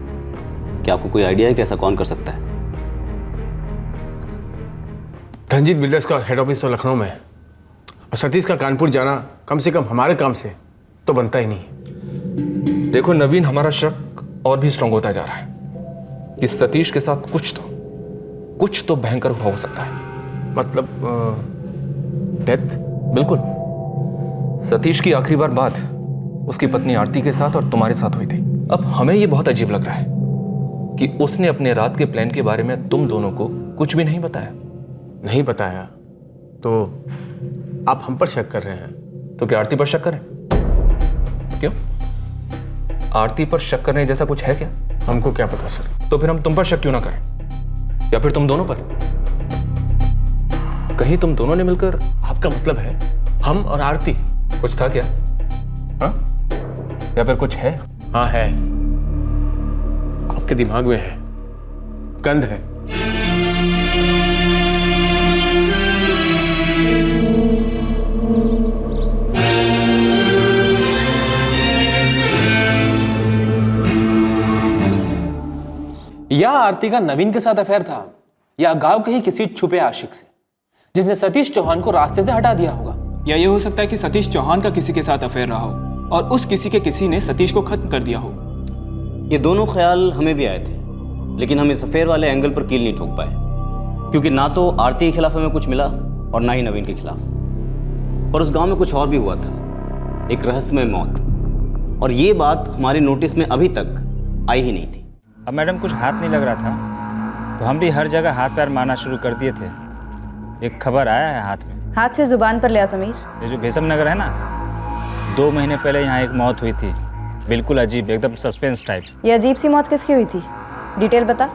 क्या आपको कोई आइडिया है कि ऐसा कौन कर सकता है? धनजीत बिल्डर्स का हेड ऑफिस तो लखनऊ में है और सतीश का कानपुर जाना कम से कम हमारे काम से तो बनता ही नहीं। देखो नवीन, हमारा शक और भी स्ट्रांग होता जा रहा है कि सतीश के साथ कुछ तो भयंकर हो सकता है। मतलब डेथ? बिल्कुल। सतीश की आखिरी बार बात उसकी पत्नी आरती के साथ और तुम्हारे साथ हुई थी। अब हमें यह बहुत अजीब लग रहा है कि उसने अपने रात के प्लान के बारे में तुम दोनों को कुछ भी नहीं बताया। नहीं बताया तो आप हम पर शक कर रहे हैं? तो क्या आरती पर शक करें? क्यों, आरती पर शक करने जैसा कुछ है क्या? हमको क्या पता सर। तो फिर हम तुम पर शक क्यों ना करें, या फिर तुम दोनों पर? कहीं तुम दोनों ने मिलकर? आपका मतलब है हम और आरती? कुछ था क्या? हाँ, या फिर कुछ है? हाँ है, आपके दिमाग में है, गंध है। या आरती का नवीन के साथ अफेयर था, या गांव के ही किसी छुपे आशिक से जिसने सतीश चौहान को रास्ते से हटा दिया होगा। या ये हो सकता है कि सतीश चौहान का किसी के साथ अफेयर रहा हो और उस किसी के किसी ने सतीश को खत्म कर दिया हो। ये दोनों ख्याल हमें भी आए थे, लेकिन हम इस अफेयर वाले एंगल पर कील नहीं ठोक पाए, क्योंकि ना तो आरती के खिलाफ हमें कुछ मिला और ना ही नवीन के खिलाफ। पर उस गांव में कुछ और भी हुआ था, एक रहस्यमय मौत, और ये बात हमारे नोटिस में अभी तक आई ही नहीं थी। अब मैडम कुछ हाथ नहीं लग रहा था तो हम भी हर जगह हाथ पैर मारना शुरू कर दिए थे। एक खबर आया है हाथ में। हाथ से जुबान पर लिया समीर। ये जो भीषम नगर है ना, 2 महीने पहले यहाँ एक मौत हुई थी, बिल्कुल अजीब, एकदम सस्पेंस टाइप। ये अजीब सी मौत किसकी हुई थी, डिटेल बता।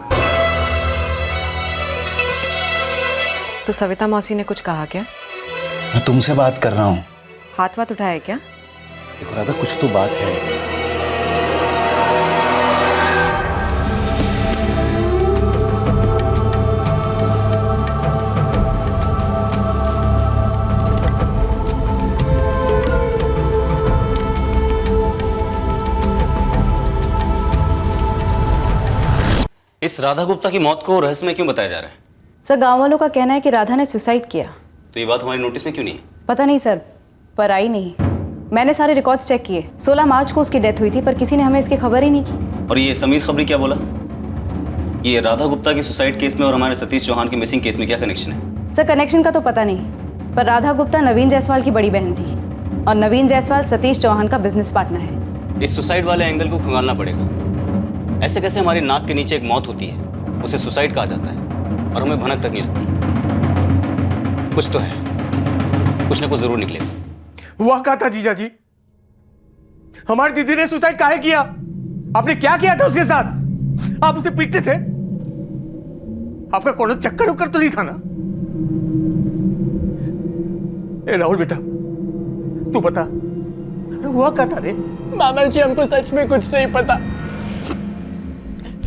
तो सविता मौसी ने कुछ कहा क्या? मैं तुमसे बात कर रहा हूँ। हाथ वाथ उठाया क्या? देखो राधा, कुछ तो बात है। इस राधा गुप्ता की मौत को रहस्यमय क्यों बताया जा रहा है? सर गांव वालों का कहना है कि राधा ने सुसाइड किया। तो ये बात हमारी नोटिस में क्यों नहीं है? पता नहीं सर, पर आई नहीं। मैंने सारे रिकॉर्ड्स चेक किए, 16 मार्च को उसकी डेथ हुई थी, पर किसी ने हमें इसकी खबर ही नहीं की। और ये समीर खबरी क्या बोला? ये राधा गुप्ता के सुसाइड केस में और हमारे सतीश चौहान के मिसिंग केस में क्या कनेक्शन है? सर कनेक्शन का तो पता नहीं, पर राधा गुप्ता नवीन जायसवाल की बड़ी बहन थी और नवीन जायसवाल सतीश चौहान का बिजनेस पार्टनर है। इस सुसाइड वाले एंगल को खंगालना पड़ेगा। ऐसे कैसे हमारी नाक के नीचे एक मौत होती है, उसे सुसाइड कहा जाता है और हमें भनक तक नहीं लगती? कुछ तो है, कुछ ना कुछ जरूर निकलेगा। हुआ क्या था जीजा जी? हमारी दीदी ने सुसाइड काहे किया? आपने क्या किया था उसके साथ? आप उसे पीटते थे? आपका कौन चक्कर उक्कर तो नहीं था ना? ए राहुल बेटा, तू बता, हुआ क्या था रे? मामा जी हमको सच में कुछ नहीं पता।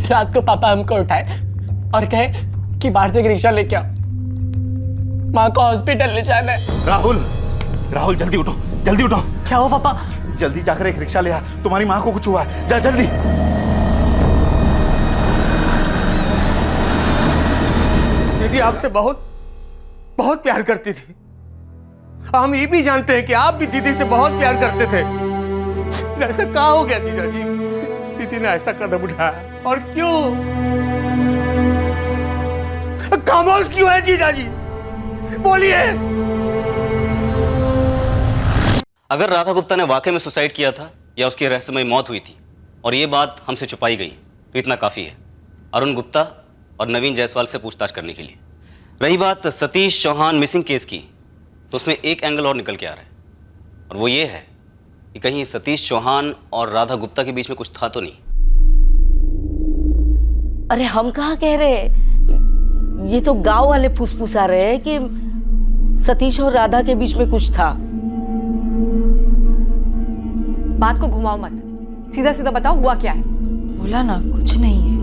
रात को पापा हमको उठाए और कहे कि बाहर से एक रिक्शा लेके आओ, माँ को हॉस्पिटल ले जाना है। राहुल, राहुल जल्दी उठो, जल्दी उठो। क्या हुआ पापा? जल्दी जाकर एक रिक्शा ले आ, तुम्हारी माँ को कुछ हुआ है, जा जल्दी। दीदी आपसे बहुत बहुत प्यार करती थी। हम ये भी जानते हैं कि आप भी दीदी से बहुत प्यार करते थे। ऐसा कहाँ हो गया जीजा जी? दीदी ने ऐसा कदम उठाया और क्यों? खामोश क्यों है जीजा जी? बोलिए। अगर राधा गुप्ता ने वाकई में सुसाइड किया था या उसकी रहस्यमय मौत हुई थी और ये बात हमसे छुपाई गई तो इतना काफ़ी है अरुण गुप्ता और नवीन जायसवाल से पूछताछ करने के लिए। रही बात सतीश चौहान मिसिंग केस की, तो उसमें एक एंगल और निकल के आ रहा है और वो ये है कि कहीं सतीश चौहान और राधा गुप्ता के बीच में कुछ था तो नहीं। अरे हम कहाँ कह रहे हैं, ये तो गांव वाले फुसफुसा रहे हैं कि सतीश और राधा के बीच में कुछ था। बात को घुमाओ मत, सीधा सीधा बताओ हुआ क्या है। बोला ना कुछ नहीं है।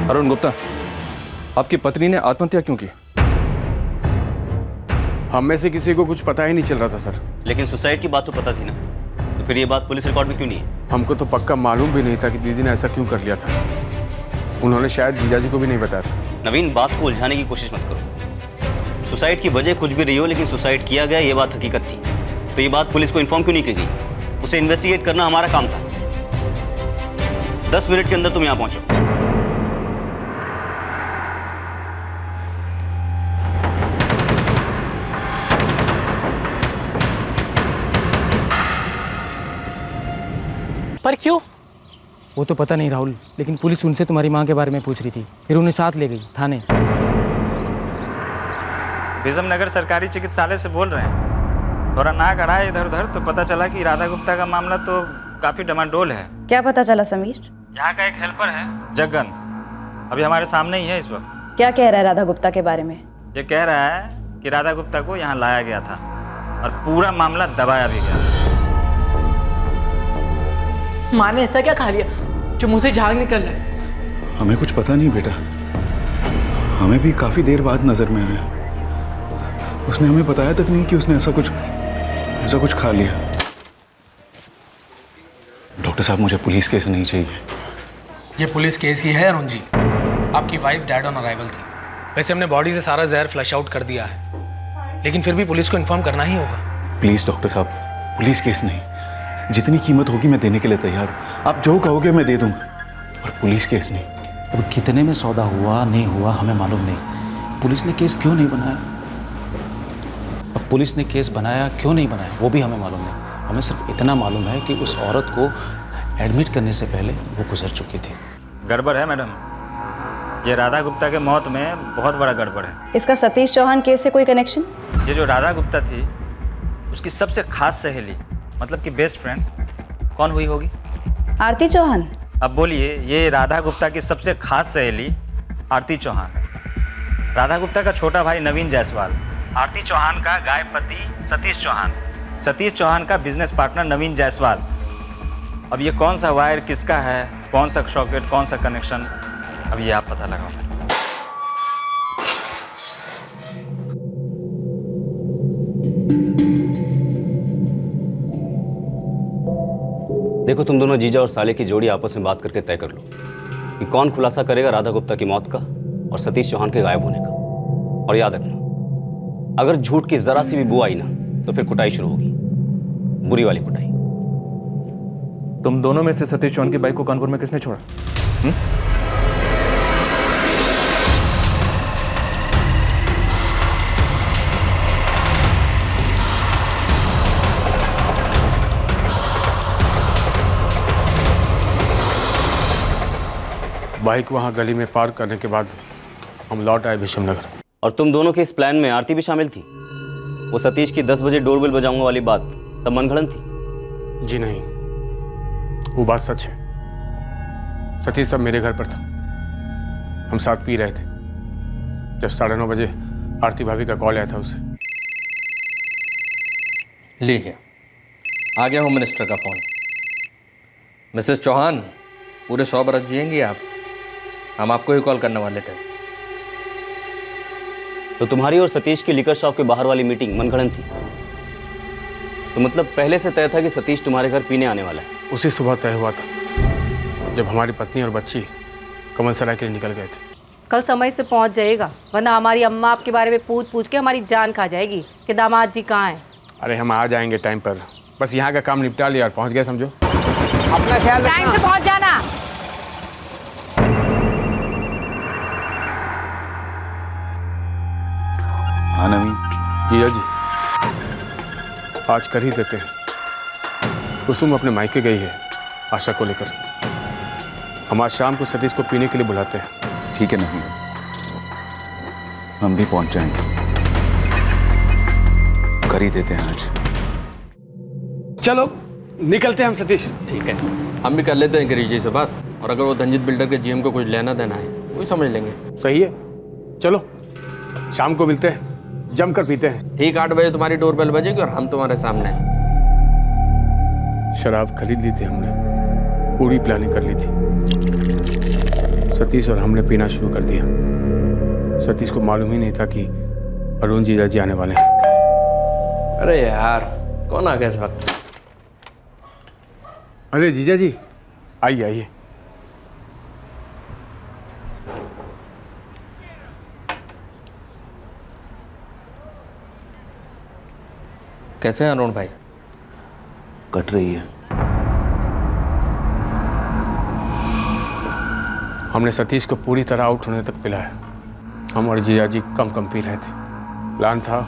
अरुण गुप्ता, आपकी पत्नी ने आत्महत्या क्यों की? हम में से किसी को कुछ पता ही नहीं चल रहा था सर। लेकिन सुसाइड की बात तो पता थी ना, तो फिर ये बात पुलिस रिकॉर्ड में क्यों नहीं है? हमको तो पक्का मालूम भी नहीं था कि दीदी ने ऐसा क्यों कर लिया था। उन्होंने शायद जीजाजी को भी नहीं बताया था। नवीन, बात को उलझाने की कोशिश मत करो। सुसाइड की वजह कुछ भी रही हो, लेकिन सुसाइड किया गया ये बात हकीकत थी। तो ये बात पुलिस को इन्फॉर्म क्यों नहीं की गई? उसे इन्वेस्टिगेट करना हमारा काम था। 10 मिनट के अंदर तुम यहाँ पहुंचो। पर क्यों? वो तो पता नहीं राहुल, लेकिन पुलिस उनसे तुम्हारी माँ के बारे में पूछ रही थी, फिर उन्हें साथ ले गई थाने। विजम नगर सरकारी चिकित्सालय से बोल रहे हैं। थोड़ा नाक अड़ा इधर उधर तो पता चला कि राधा गुप्ता का मामला तो काफ़ी डमाडोल है। क्या पता चला समीर? यहाँ का एक हेल्पर है जग्गन, अभी हमारे सामने ही है इस वक्त। क्या कह रहा है राधा गुप्ता के बारे में? ये कह रहा है कि राधा गुप्ता को यहाँ लाया गया था और पूरा मामला दबाया भी गया। माँ ने ऐसा क्या खा लिया जो मुंह से झाग निकल रहा है? हमें कुछ पता नहीं बेटा, हमें भी काफी देर बाद नजर में आया। उसने हमें बताया तक नहीं कि उसने ऐसा कुछ खा लिया। डॉक्टर साहब, मुझे पुलिस केस नहीं चाहिए। ये पुलिस केस ही है अरुण जी। आपकी वाइफ डेड ऑन अराइवल थी। वैसे हमने बॉडी से सारा जहर फ्लश आउट कर दिया है, लेकिन फिर भी पुलिस को इन्फॉर्म करना ही होगा। प्लीज डॉक्टर साहब, पुलिस केस नहीं। जितनी कीमत होगी मैं देने के लिए तैयार हूँ। आप जो कहोगे मैं दे दूंगा, और पुलिस केस नहीं। अब कितने में सौदा हुआ नहीं हुआ हमें मालूम नहीं। पुलिस ने केस क्यों नहीं बनाया? अब पुलिस ने केस बनाया क्यों नहीं बनाया वो भी हमें मालूम नहीं। हमें सिर्फ इतना मालूम है कि उस औरत को एडमिट करने से पहले वो गुजर चुकी थी। गड़बड़ है मैडम, ये राधा गुप्ता के मौत में बहुत बड़ा गड़बड़ है। इसका सतीश चौहान केस से कोई कनेक्शन? ये जो राधा गुप्ता थी उसकी सबसे खास सहेली, मतलब कि बेस्ट फ्रेंड कौन हुई होगी? आरती चौहान। अब बोलिए, ये राधा गुप्ता की सबसे खास सहेली आरती चौहान, राधा गुप्ता का छोटा भाई नवीन जायसवाल, आरती चौहान का गाय पति सतीश चौहान, सतीश चौहान का बिजनेस पार्टनर नवीन जायसवाल। अब ये कौन सा वायर किसका है, कौन सा सॉकेट, कौन सा कनेक्शन, अब ये आप पता लगाओ। देखो, तुम दोनों जीजा और साले की जोड़ी आपस में बात करके तय कर लो कि कौन खुलासा करेगा राधा गुप्ता की मौत का और सतीश चौहान के गायब होने का। और याद रखना, अगर झूठ की जरा सी भी बू आई ना तो फिर कुटाई शुरू होगी, बुरी वाली कुटाई। तुम दोनों में से सतीश चौहान की बाइक को कानपुर में किसने छोड़ा? बाइक वहाँ गली में पार्क करने के बाद हम लौट आए भीष्मनगर। और तुम दोनों के इस प्लान में आरती भी शामिल थी? वो सतीश की 10 बजे डोरबेल बजाऊंगा वाली बात सब मनगढ़ंत थी? जी नहीं, वो बात सच है। सतीश सब मेरे घर पर था, हम साथ पी रहे थे जब 9:30 बजे आरती भाभी का कॉल आया था उसे। लीजिए, आ गया होम मिनिस्टर का फोन। मिसेस चौहान, पूरे 100 बरस जिएंगी आप, हम आपको ही कॉल करने वाले थे। तो तुम्हारी और सतीश की लिकर शॉप के बाहर वाली मीटिंग मनगढ़ंत थी? तो मतलब पहले से तय था कि सतीश तुम्हारे घर पीने आने वाला है? उसी सुबह तय हुआ था जब हमारी पत्नी और बच्ची कमल सराय के लिए निकल गए थे। कल समय से पहुंच जाएगा, वरना हमारी अम्मा आपके बारे में पूछ के हमारी जान खा जाएगी कि दामाद जी कहाँ हैं। अरे हम आ जाएंगे टाइम पर, बस यहाँ का काम निपटा लिया और पहुँच गए समझो। अपना ख्याल रखना। टाइम से पहुंच जाना। हाँ नवीन। जीजा जी, आज कर ही देते हैं। कुसुम अपने मायके गई है आशा को लेकर। हम आज शाम को सतीश को पीने के लिए बुलाते हैं। ठीक है नवीन, हम भी पहुंच जाएंगे, कर ही देते हैं आज। चलो निकलते हैं हम सतीश। ठीक है, हम भी कर लेते हैं गिरीश जी से बात, और अगर वो धनजीत बिल्डर के जीएम को कुछ लेना देना है वो समझ लेंगे। सही है, चलो शाम को मिलते हैं, जमकर पीते हैं। ठीक 8 बजे तुम्हारी डोरबेल बजेगी और हम तुम्हारे सामने। शराब खरीद ली थी हमने, पूरी प्लानिंग कर ली थी। सतीश और हमने पीना शुरू कर दिया। सतीश को मालूम ही नहीं था कि अरुण जीजा जी आने वाले हैं। अरे यार, कौन आ गया इस वक्त? अरे जीजा जी, आइए आइए। कैसे हैं अरुण भाई? कट रही है। हमने सतीश को पूरी तरह आउट होने तक पिलाया। हम और जीजा जी कम कम पी रहे थे। प्लान था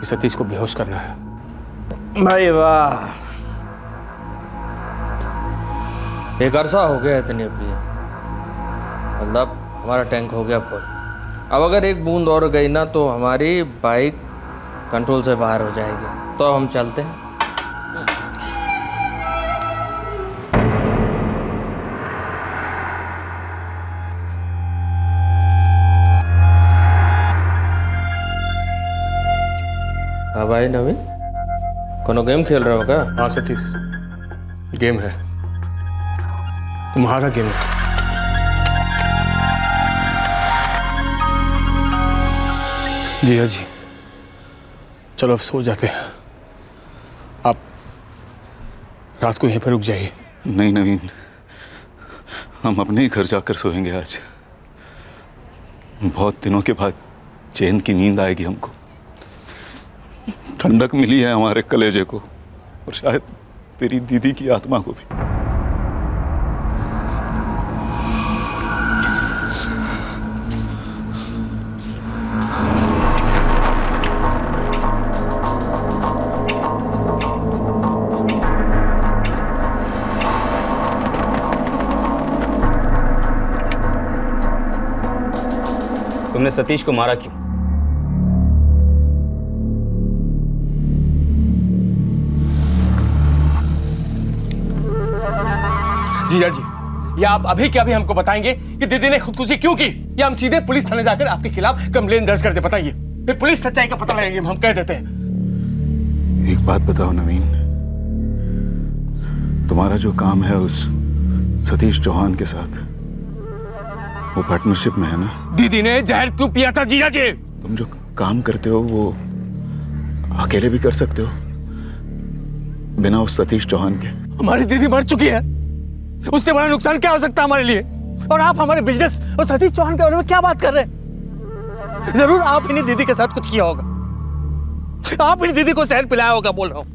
कि सतीश को बेहोश करना है। भाई वाह, एक अरसा हो गया इतनी पिए, मतलब हमारा टैंक हो गया फुल। अब अगर एक बूंद और गई ना तो हमारी बाइक कंट्रोल से बाहर हो जाएगी। तो अब हम चलते हैं। हाँ भाई नवीन, कोनो गेम खेल रहे हो क्या? हाँ सतीश, गेम है, तुम्हारा गेम है। जीजा जी, चलो अब सो जाते हैं। आप रात को यहीं पर रुक जाइए। नहीं नवीन, हम अपने ही घर जाकर सोएंगे आज। बहुत दिनों के बाद चैन की नींद आएगी हमको। ठंडक मिली है हमारे कलेजे को, और शायद तेरी दीदी की आत्मा को भी। तुमने सतीश को मारा क्यों? जीजा जी, या आप अभी के अभी हमको बताएंगे कि दीदी ने खुदकुशी क्यों की, या हम सीधे पुलिस थाने जाकर आपके खिलाफ कंप्लेन दर्ज कर दे? बताइए, फिर पुलिस सच्चाई का पता लगाएगी, हम कह देते हैं। एक बात बताओ नवीन, तुम्हारा जो काम है उस सतीश चौहान के साथ, वो पार्टनरशिप में है ना? दीदी ने जहर क्यों पिया था जीजा जी? तुम जो काम करते हो वो अकेले भी कर सकते हो बिना उस सतीश चौहान के। हमारी दीदी मर चुकी है, उससे बड़ा नुकसान क्या हो सकता है हमारे लिए? और आप हमारे बिजनेस और सतीश चौहान के बारे में क्या बात कर रहे हैं? जरूर आप इन्हीं दीदी के साथ कुछ किया होगा, आप इन्हीं दीदी को जहर पिलाया होगा, बोल रहा हूं।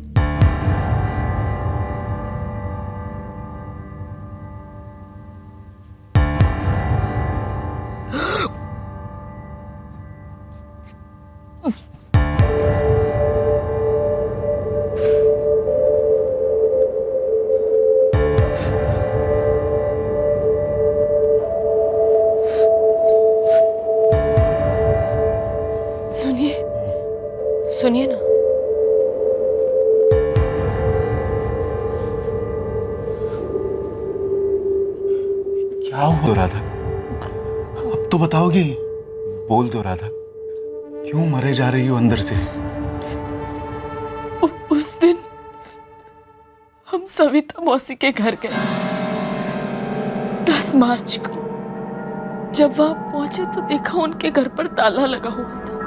सुनिए ना, क्या हुआ राधा? अब तो बताओगी, बोल दो राधा, क्यों मरे जा रही हो अंदर से? उस दिन हम सविता मौसी के घर गए 10 मार्च को। जब वहां पहुंचे तो देखा उनके घर पर ताला लगा हुआ था।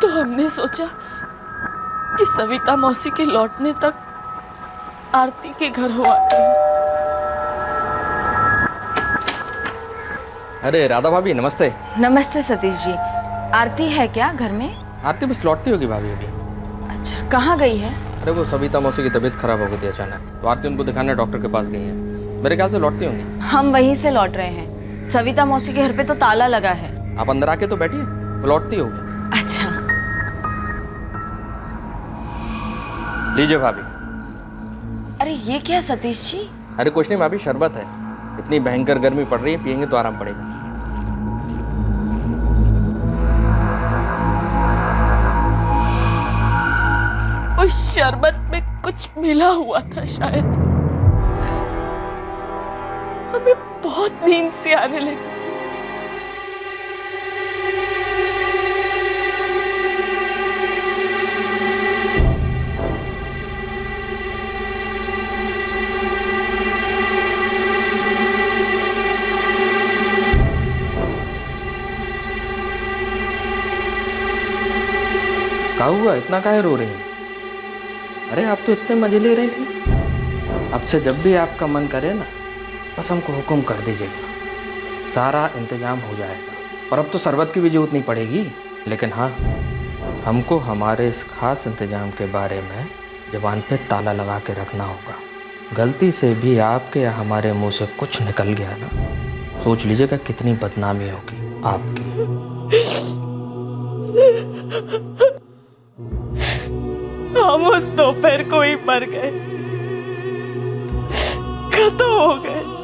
तो हमने सोचा कि सविता मौसी के लौटने तक आरती के घर हो आते हैं। अरे राधा भाभी नमस्ते। नमस्ते सतीश जी, आरती है क्या घर में? आरती बस लौटती होगी भाभी अभी। अच्छा, कहाँ गई है? अरे वो सविता मौसी की तबीयत खराब हो गई थी अचानक, तो आरती उनको दिखाने डॉक्टर के पास गई है। मेरे ख्याल से लौटती होंगी। हम वहीं से लौट रहे हैं। सविता मौसी के घर पे तो ताला लगा है। आप अंदर आके तो बैठिए, वो लौटती होगी। अच्छा लीजिए भाभी। अरे ये क्या सतीश जी? अरे कुछ नहीं भाभी, शरबत है। इतनी भयंकर गर्मी पड़ रही है, पियेंगे तो आराम पड़ेगा। उस शरबत में कुछ मिला हुआ था शायद। हमें बहुत नींद सी आने लगी थी। क्या हुआ, इतना काहे रो रही हैं? अरे आप तो इतने मजे ले रही थी। अब से जब भी आपका मन करे ना, बस हमको हुक्म कर दीजिएगा, सारा इंतजाम हो जाएगा। और अब तो शरबत की भी जरूरत नहीं पड़ेगी। लेकिन हाँ, हमको हमारे इस खास इंतजाम के बारे में ज़बान पे ताला लगा के रखना होगा। गलती से भी आपके या हमारे मुंह से कुछ निकल गया ना, सोच लीजिएगा कितनी बदनामी होगी आपकी। हम उस दोपहर को ही मर गए थे, खत्म हो गए थे।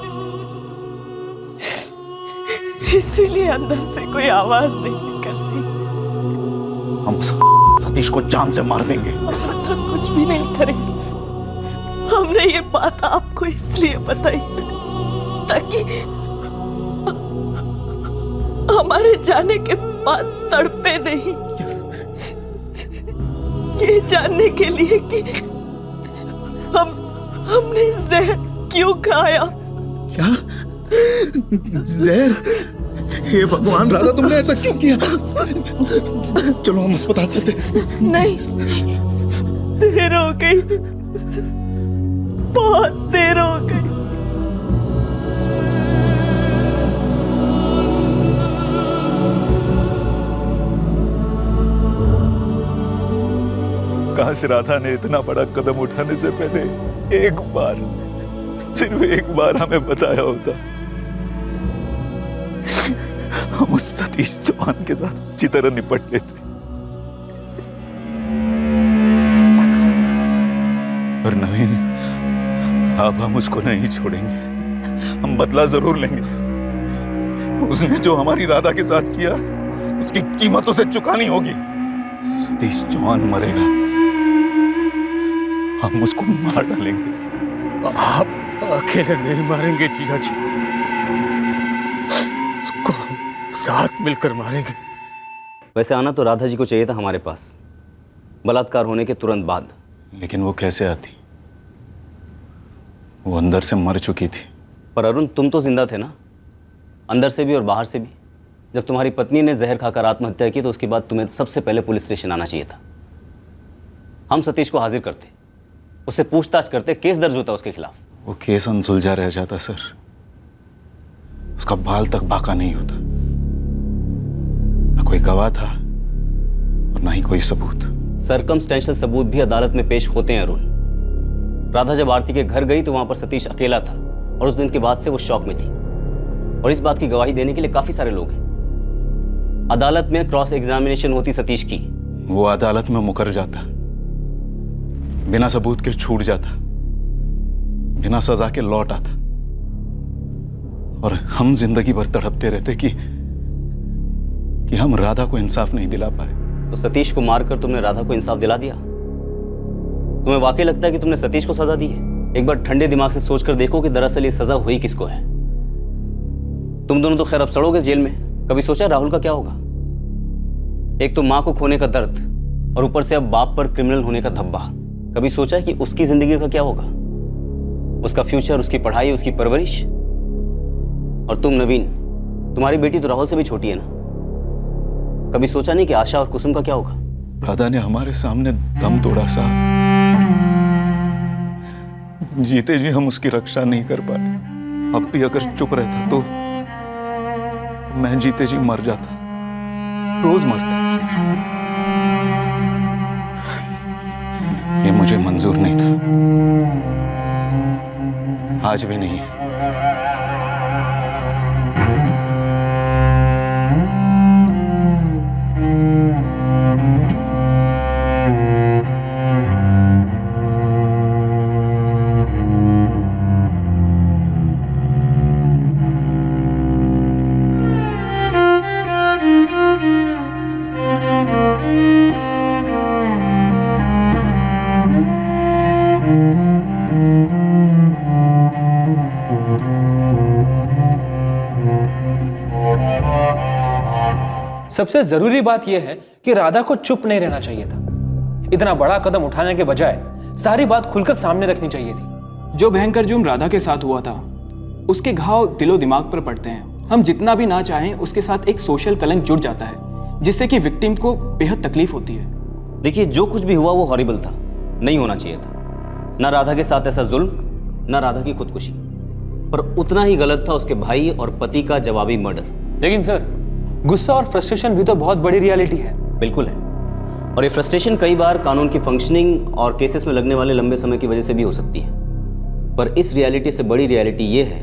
इसीलिए अंदर से कोई आवाज नहीं निकल रही। हम सतीश को जान से मार देंगे। ऐसा कुछ भी नहीं करेंगे। हमने ये बात आपको इसलिए बताई है ताकि हमारे जाने के बाद तड़पे नहीं, ये जानने के लिए कि हमने जहर क्यों खाया। क्या जहर? हे भगवान राधा, तुमने ऐसा क्यों किया? चलो हम अस्पताल चलते। नहीं, देर हो गई, बहुत देर हो गई। काश राधा ने इतना बड़ा कदम उठाने से पहले एक बार, सिर्फ एक बार हमें बताया होता। हम उस सतीश चौहान के साथ अच्छी तरह निपट लेते। और नवीन, अब हम उसको नहीं छोड़ेंगे। हम बदला जरूर लेंगे। उसने जो हमारी राधा के साथ किया, उसकी कीमत उसे चुकानी होगी। सतीश चौहान मरेगा, हम उसको मार डालेंगे। आप अकेले नहीं मारेंगे जीजा जी, उसको साथ मिलकर मारेंगे। वैसे आना तो राधा जी को चाहिए था हमारे पास, बलात्कार होने के तुरंत बाद। लेकिन वो कैसे आती? वो अंदर से मर चुकी थी। पर अरुण, तुम तो जिंदा थे ना, अंदर से भी और बाहर से भी। जब तुम्हारी पत्नी ने जहर खाकर आत्महत्या की तो उसके बाद तुम्हें सबसे पहले पुलिस स्टेशन आना चाहिए था। हम सतीश को हाजिर करते, उससे पूछताछ करते, केस दर्ज होता उसके खिलाफ। वो केस अनसुलझा रह जाता सर, उसका बाल तक बाका नहीं होता। ना कोई गवाह था और ना ही कोई सबूत। सरकमस्टेंशियल सबूत भी अदालत में पेश होते हैं अरुण। राधा जब आरती के घर गई तो वहां पर सतीश अकेला था और उस दिन के बाद से वो शॉक में थी, और इस बात की गवाही देने के लिए काफी सारे लोग हैं। अदालत में क्रॉस एग्जामिनेशन होती सतीश की। वो अदालत में मुकर जाता, बिना सबूत के छूट जाता, बिना सजा के लौट आता, और हम जिंदगी भर तड़पते रहते कि हम राधा को इंसाफ नहीं दिला पाए। तो सतीश को मारकर तुमने राधा को इंसाफ दिला दिया? तुम्हें वाकई लगता है कि तुमने सतीश को सजा दी है? एक बार ठंडे दिमाग से सोचकर देखो कि दरअसल ये सजा हुई किसको है। तुम दोनों तो खैर अब सड़ोगे जेल में। कभी सोचा राहुल का क्या होगा? एक तो मां को खोने का दर्द और ऊपर से अब बाप पर क्रिमिनल होने का धब्बा। कभी सोचा कि उसकी जिंदगी का क्या होगा? उसका फ्यूचर, उसकी पढ़ाई, उसकी परवरिश। और तुम नवीन, तुम्हारी बेटी तो राहुल से भी छोटी है ना। कभी सोचा नहीं कि आशा और कुसुम का क्या होगा? राधा ने हमारे सामने दम तोड़ा साहब। जीते जी हम उसकी रक्षा नहीं कर पाए। अब भी अगर चुप रहता तो मैं जीते जी मर जाता, रोज मरता। ये मुझे मंजूर नहीं था, आज भी नहीं है। सबसे जरूरी बात यह है कि राधा को चुप नहीं रहना चाहिए था। इतना बड़ा कदम उठाने के बजाय सारी बात खुलकर सामने रखनी चाहिए थी। जो भयंकर जुर्म राधा के साथ हुआ था, उसके घाव दिलो दिमाग पर पड़ते हैं। हम जितना भी ना चाहें, उसके साथ एक सोशल कलंक जुड़ जाता है, जिससे कि विक्टिम को बेहद तकलीफ होती है। देखिए, जो कुछ भी हुआ वो हॉरिबल था, नहीं होना चाहिए था। ना राधा के साथ ऐसा जुल्म, ना राधा की खुदकुशी, पर उतना ही गलत था उसके भाई और पति का जवाबी मर्डर। लेकिन सर, गुस्सा और फ्रस्ट्रेशन भी तो बहुत बड़ी रियलिटी है। बिल्कुल है, और ये फ्रस्ट्रेशन कई बार कानून की फंक्शनिंग और केसेस में लगने वाले लंबे समय की वजह से भी हो सकती है। पर इस रियलिटी से बड़ी रियलिटी ये है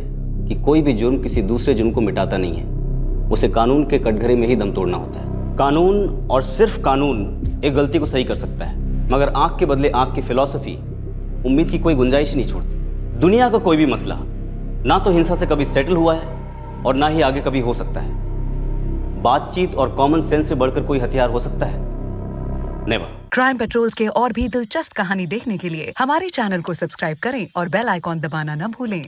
कि कोई भी जुर्म किसी दूसरे जुर्म को मिटाता नहीं है, उसे कानून के कटघरे में ही दम तोड़ना होता है। कानून और सिर्फ कानून एक गलती को सही कर सकता है, मगर आंख के बदले आंख की फिलॉसफी उम्मीद की कोई गुंजाइश ही नहीं छोड़ती। दुनिया का कोई भी मसला ना तो हिंसा से कभी सेटल हुआ है और ना ही आगे कभी हो सकता है। बातचीत और कॉमन सेंस से बढ़कर कोई हथियार हो सकता है? नेवर। क्राइम पेट्रोल्स के और भी दिलचस्प कहानी देखने के लिए हमारे चैनल को सब्सक्राइब करें और बेल आइकॉन दबाना न भूलें।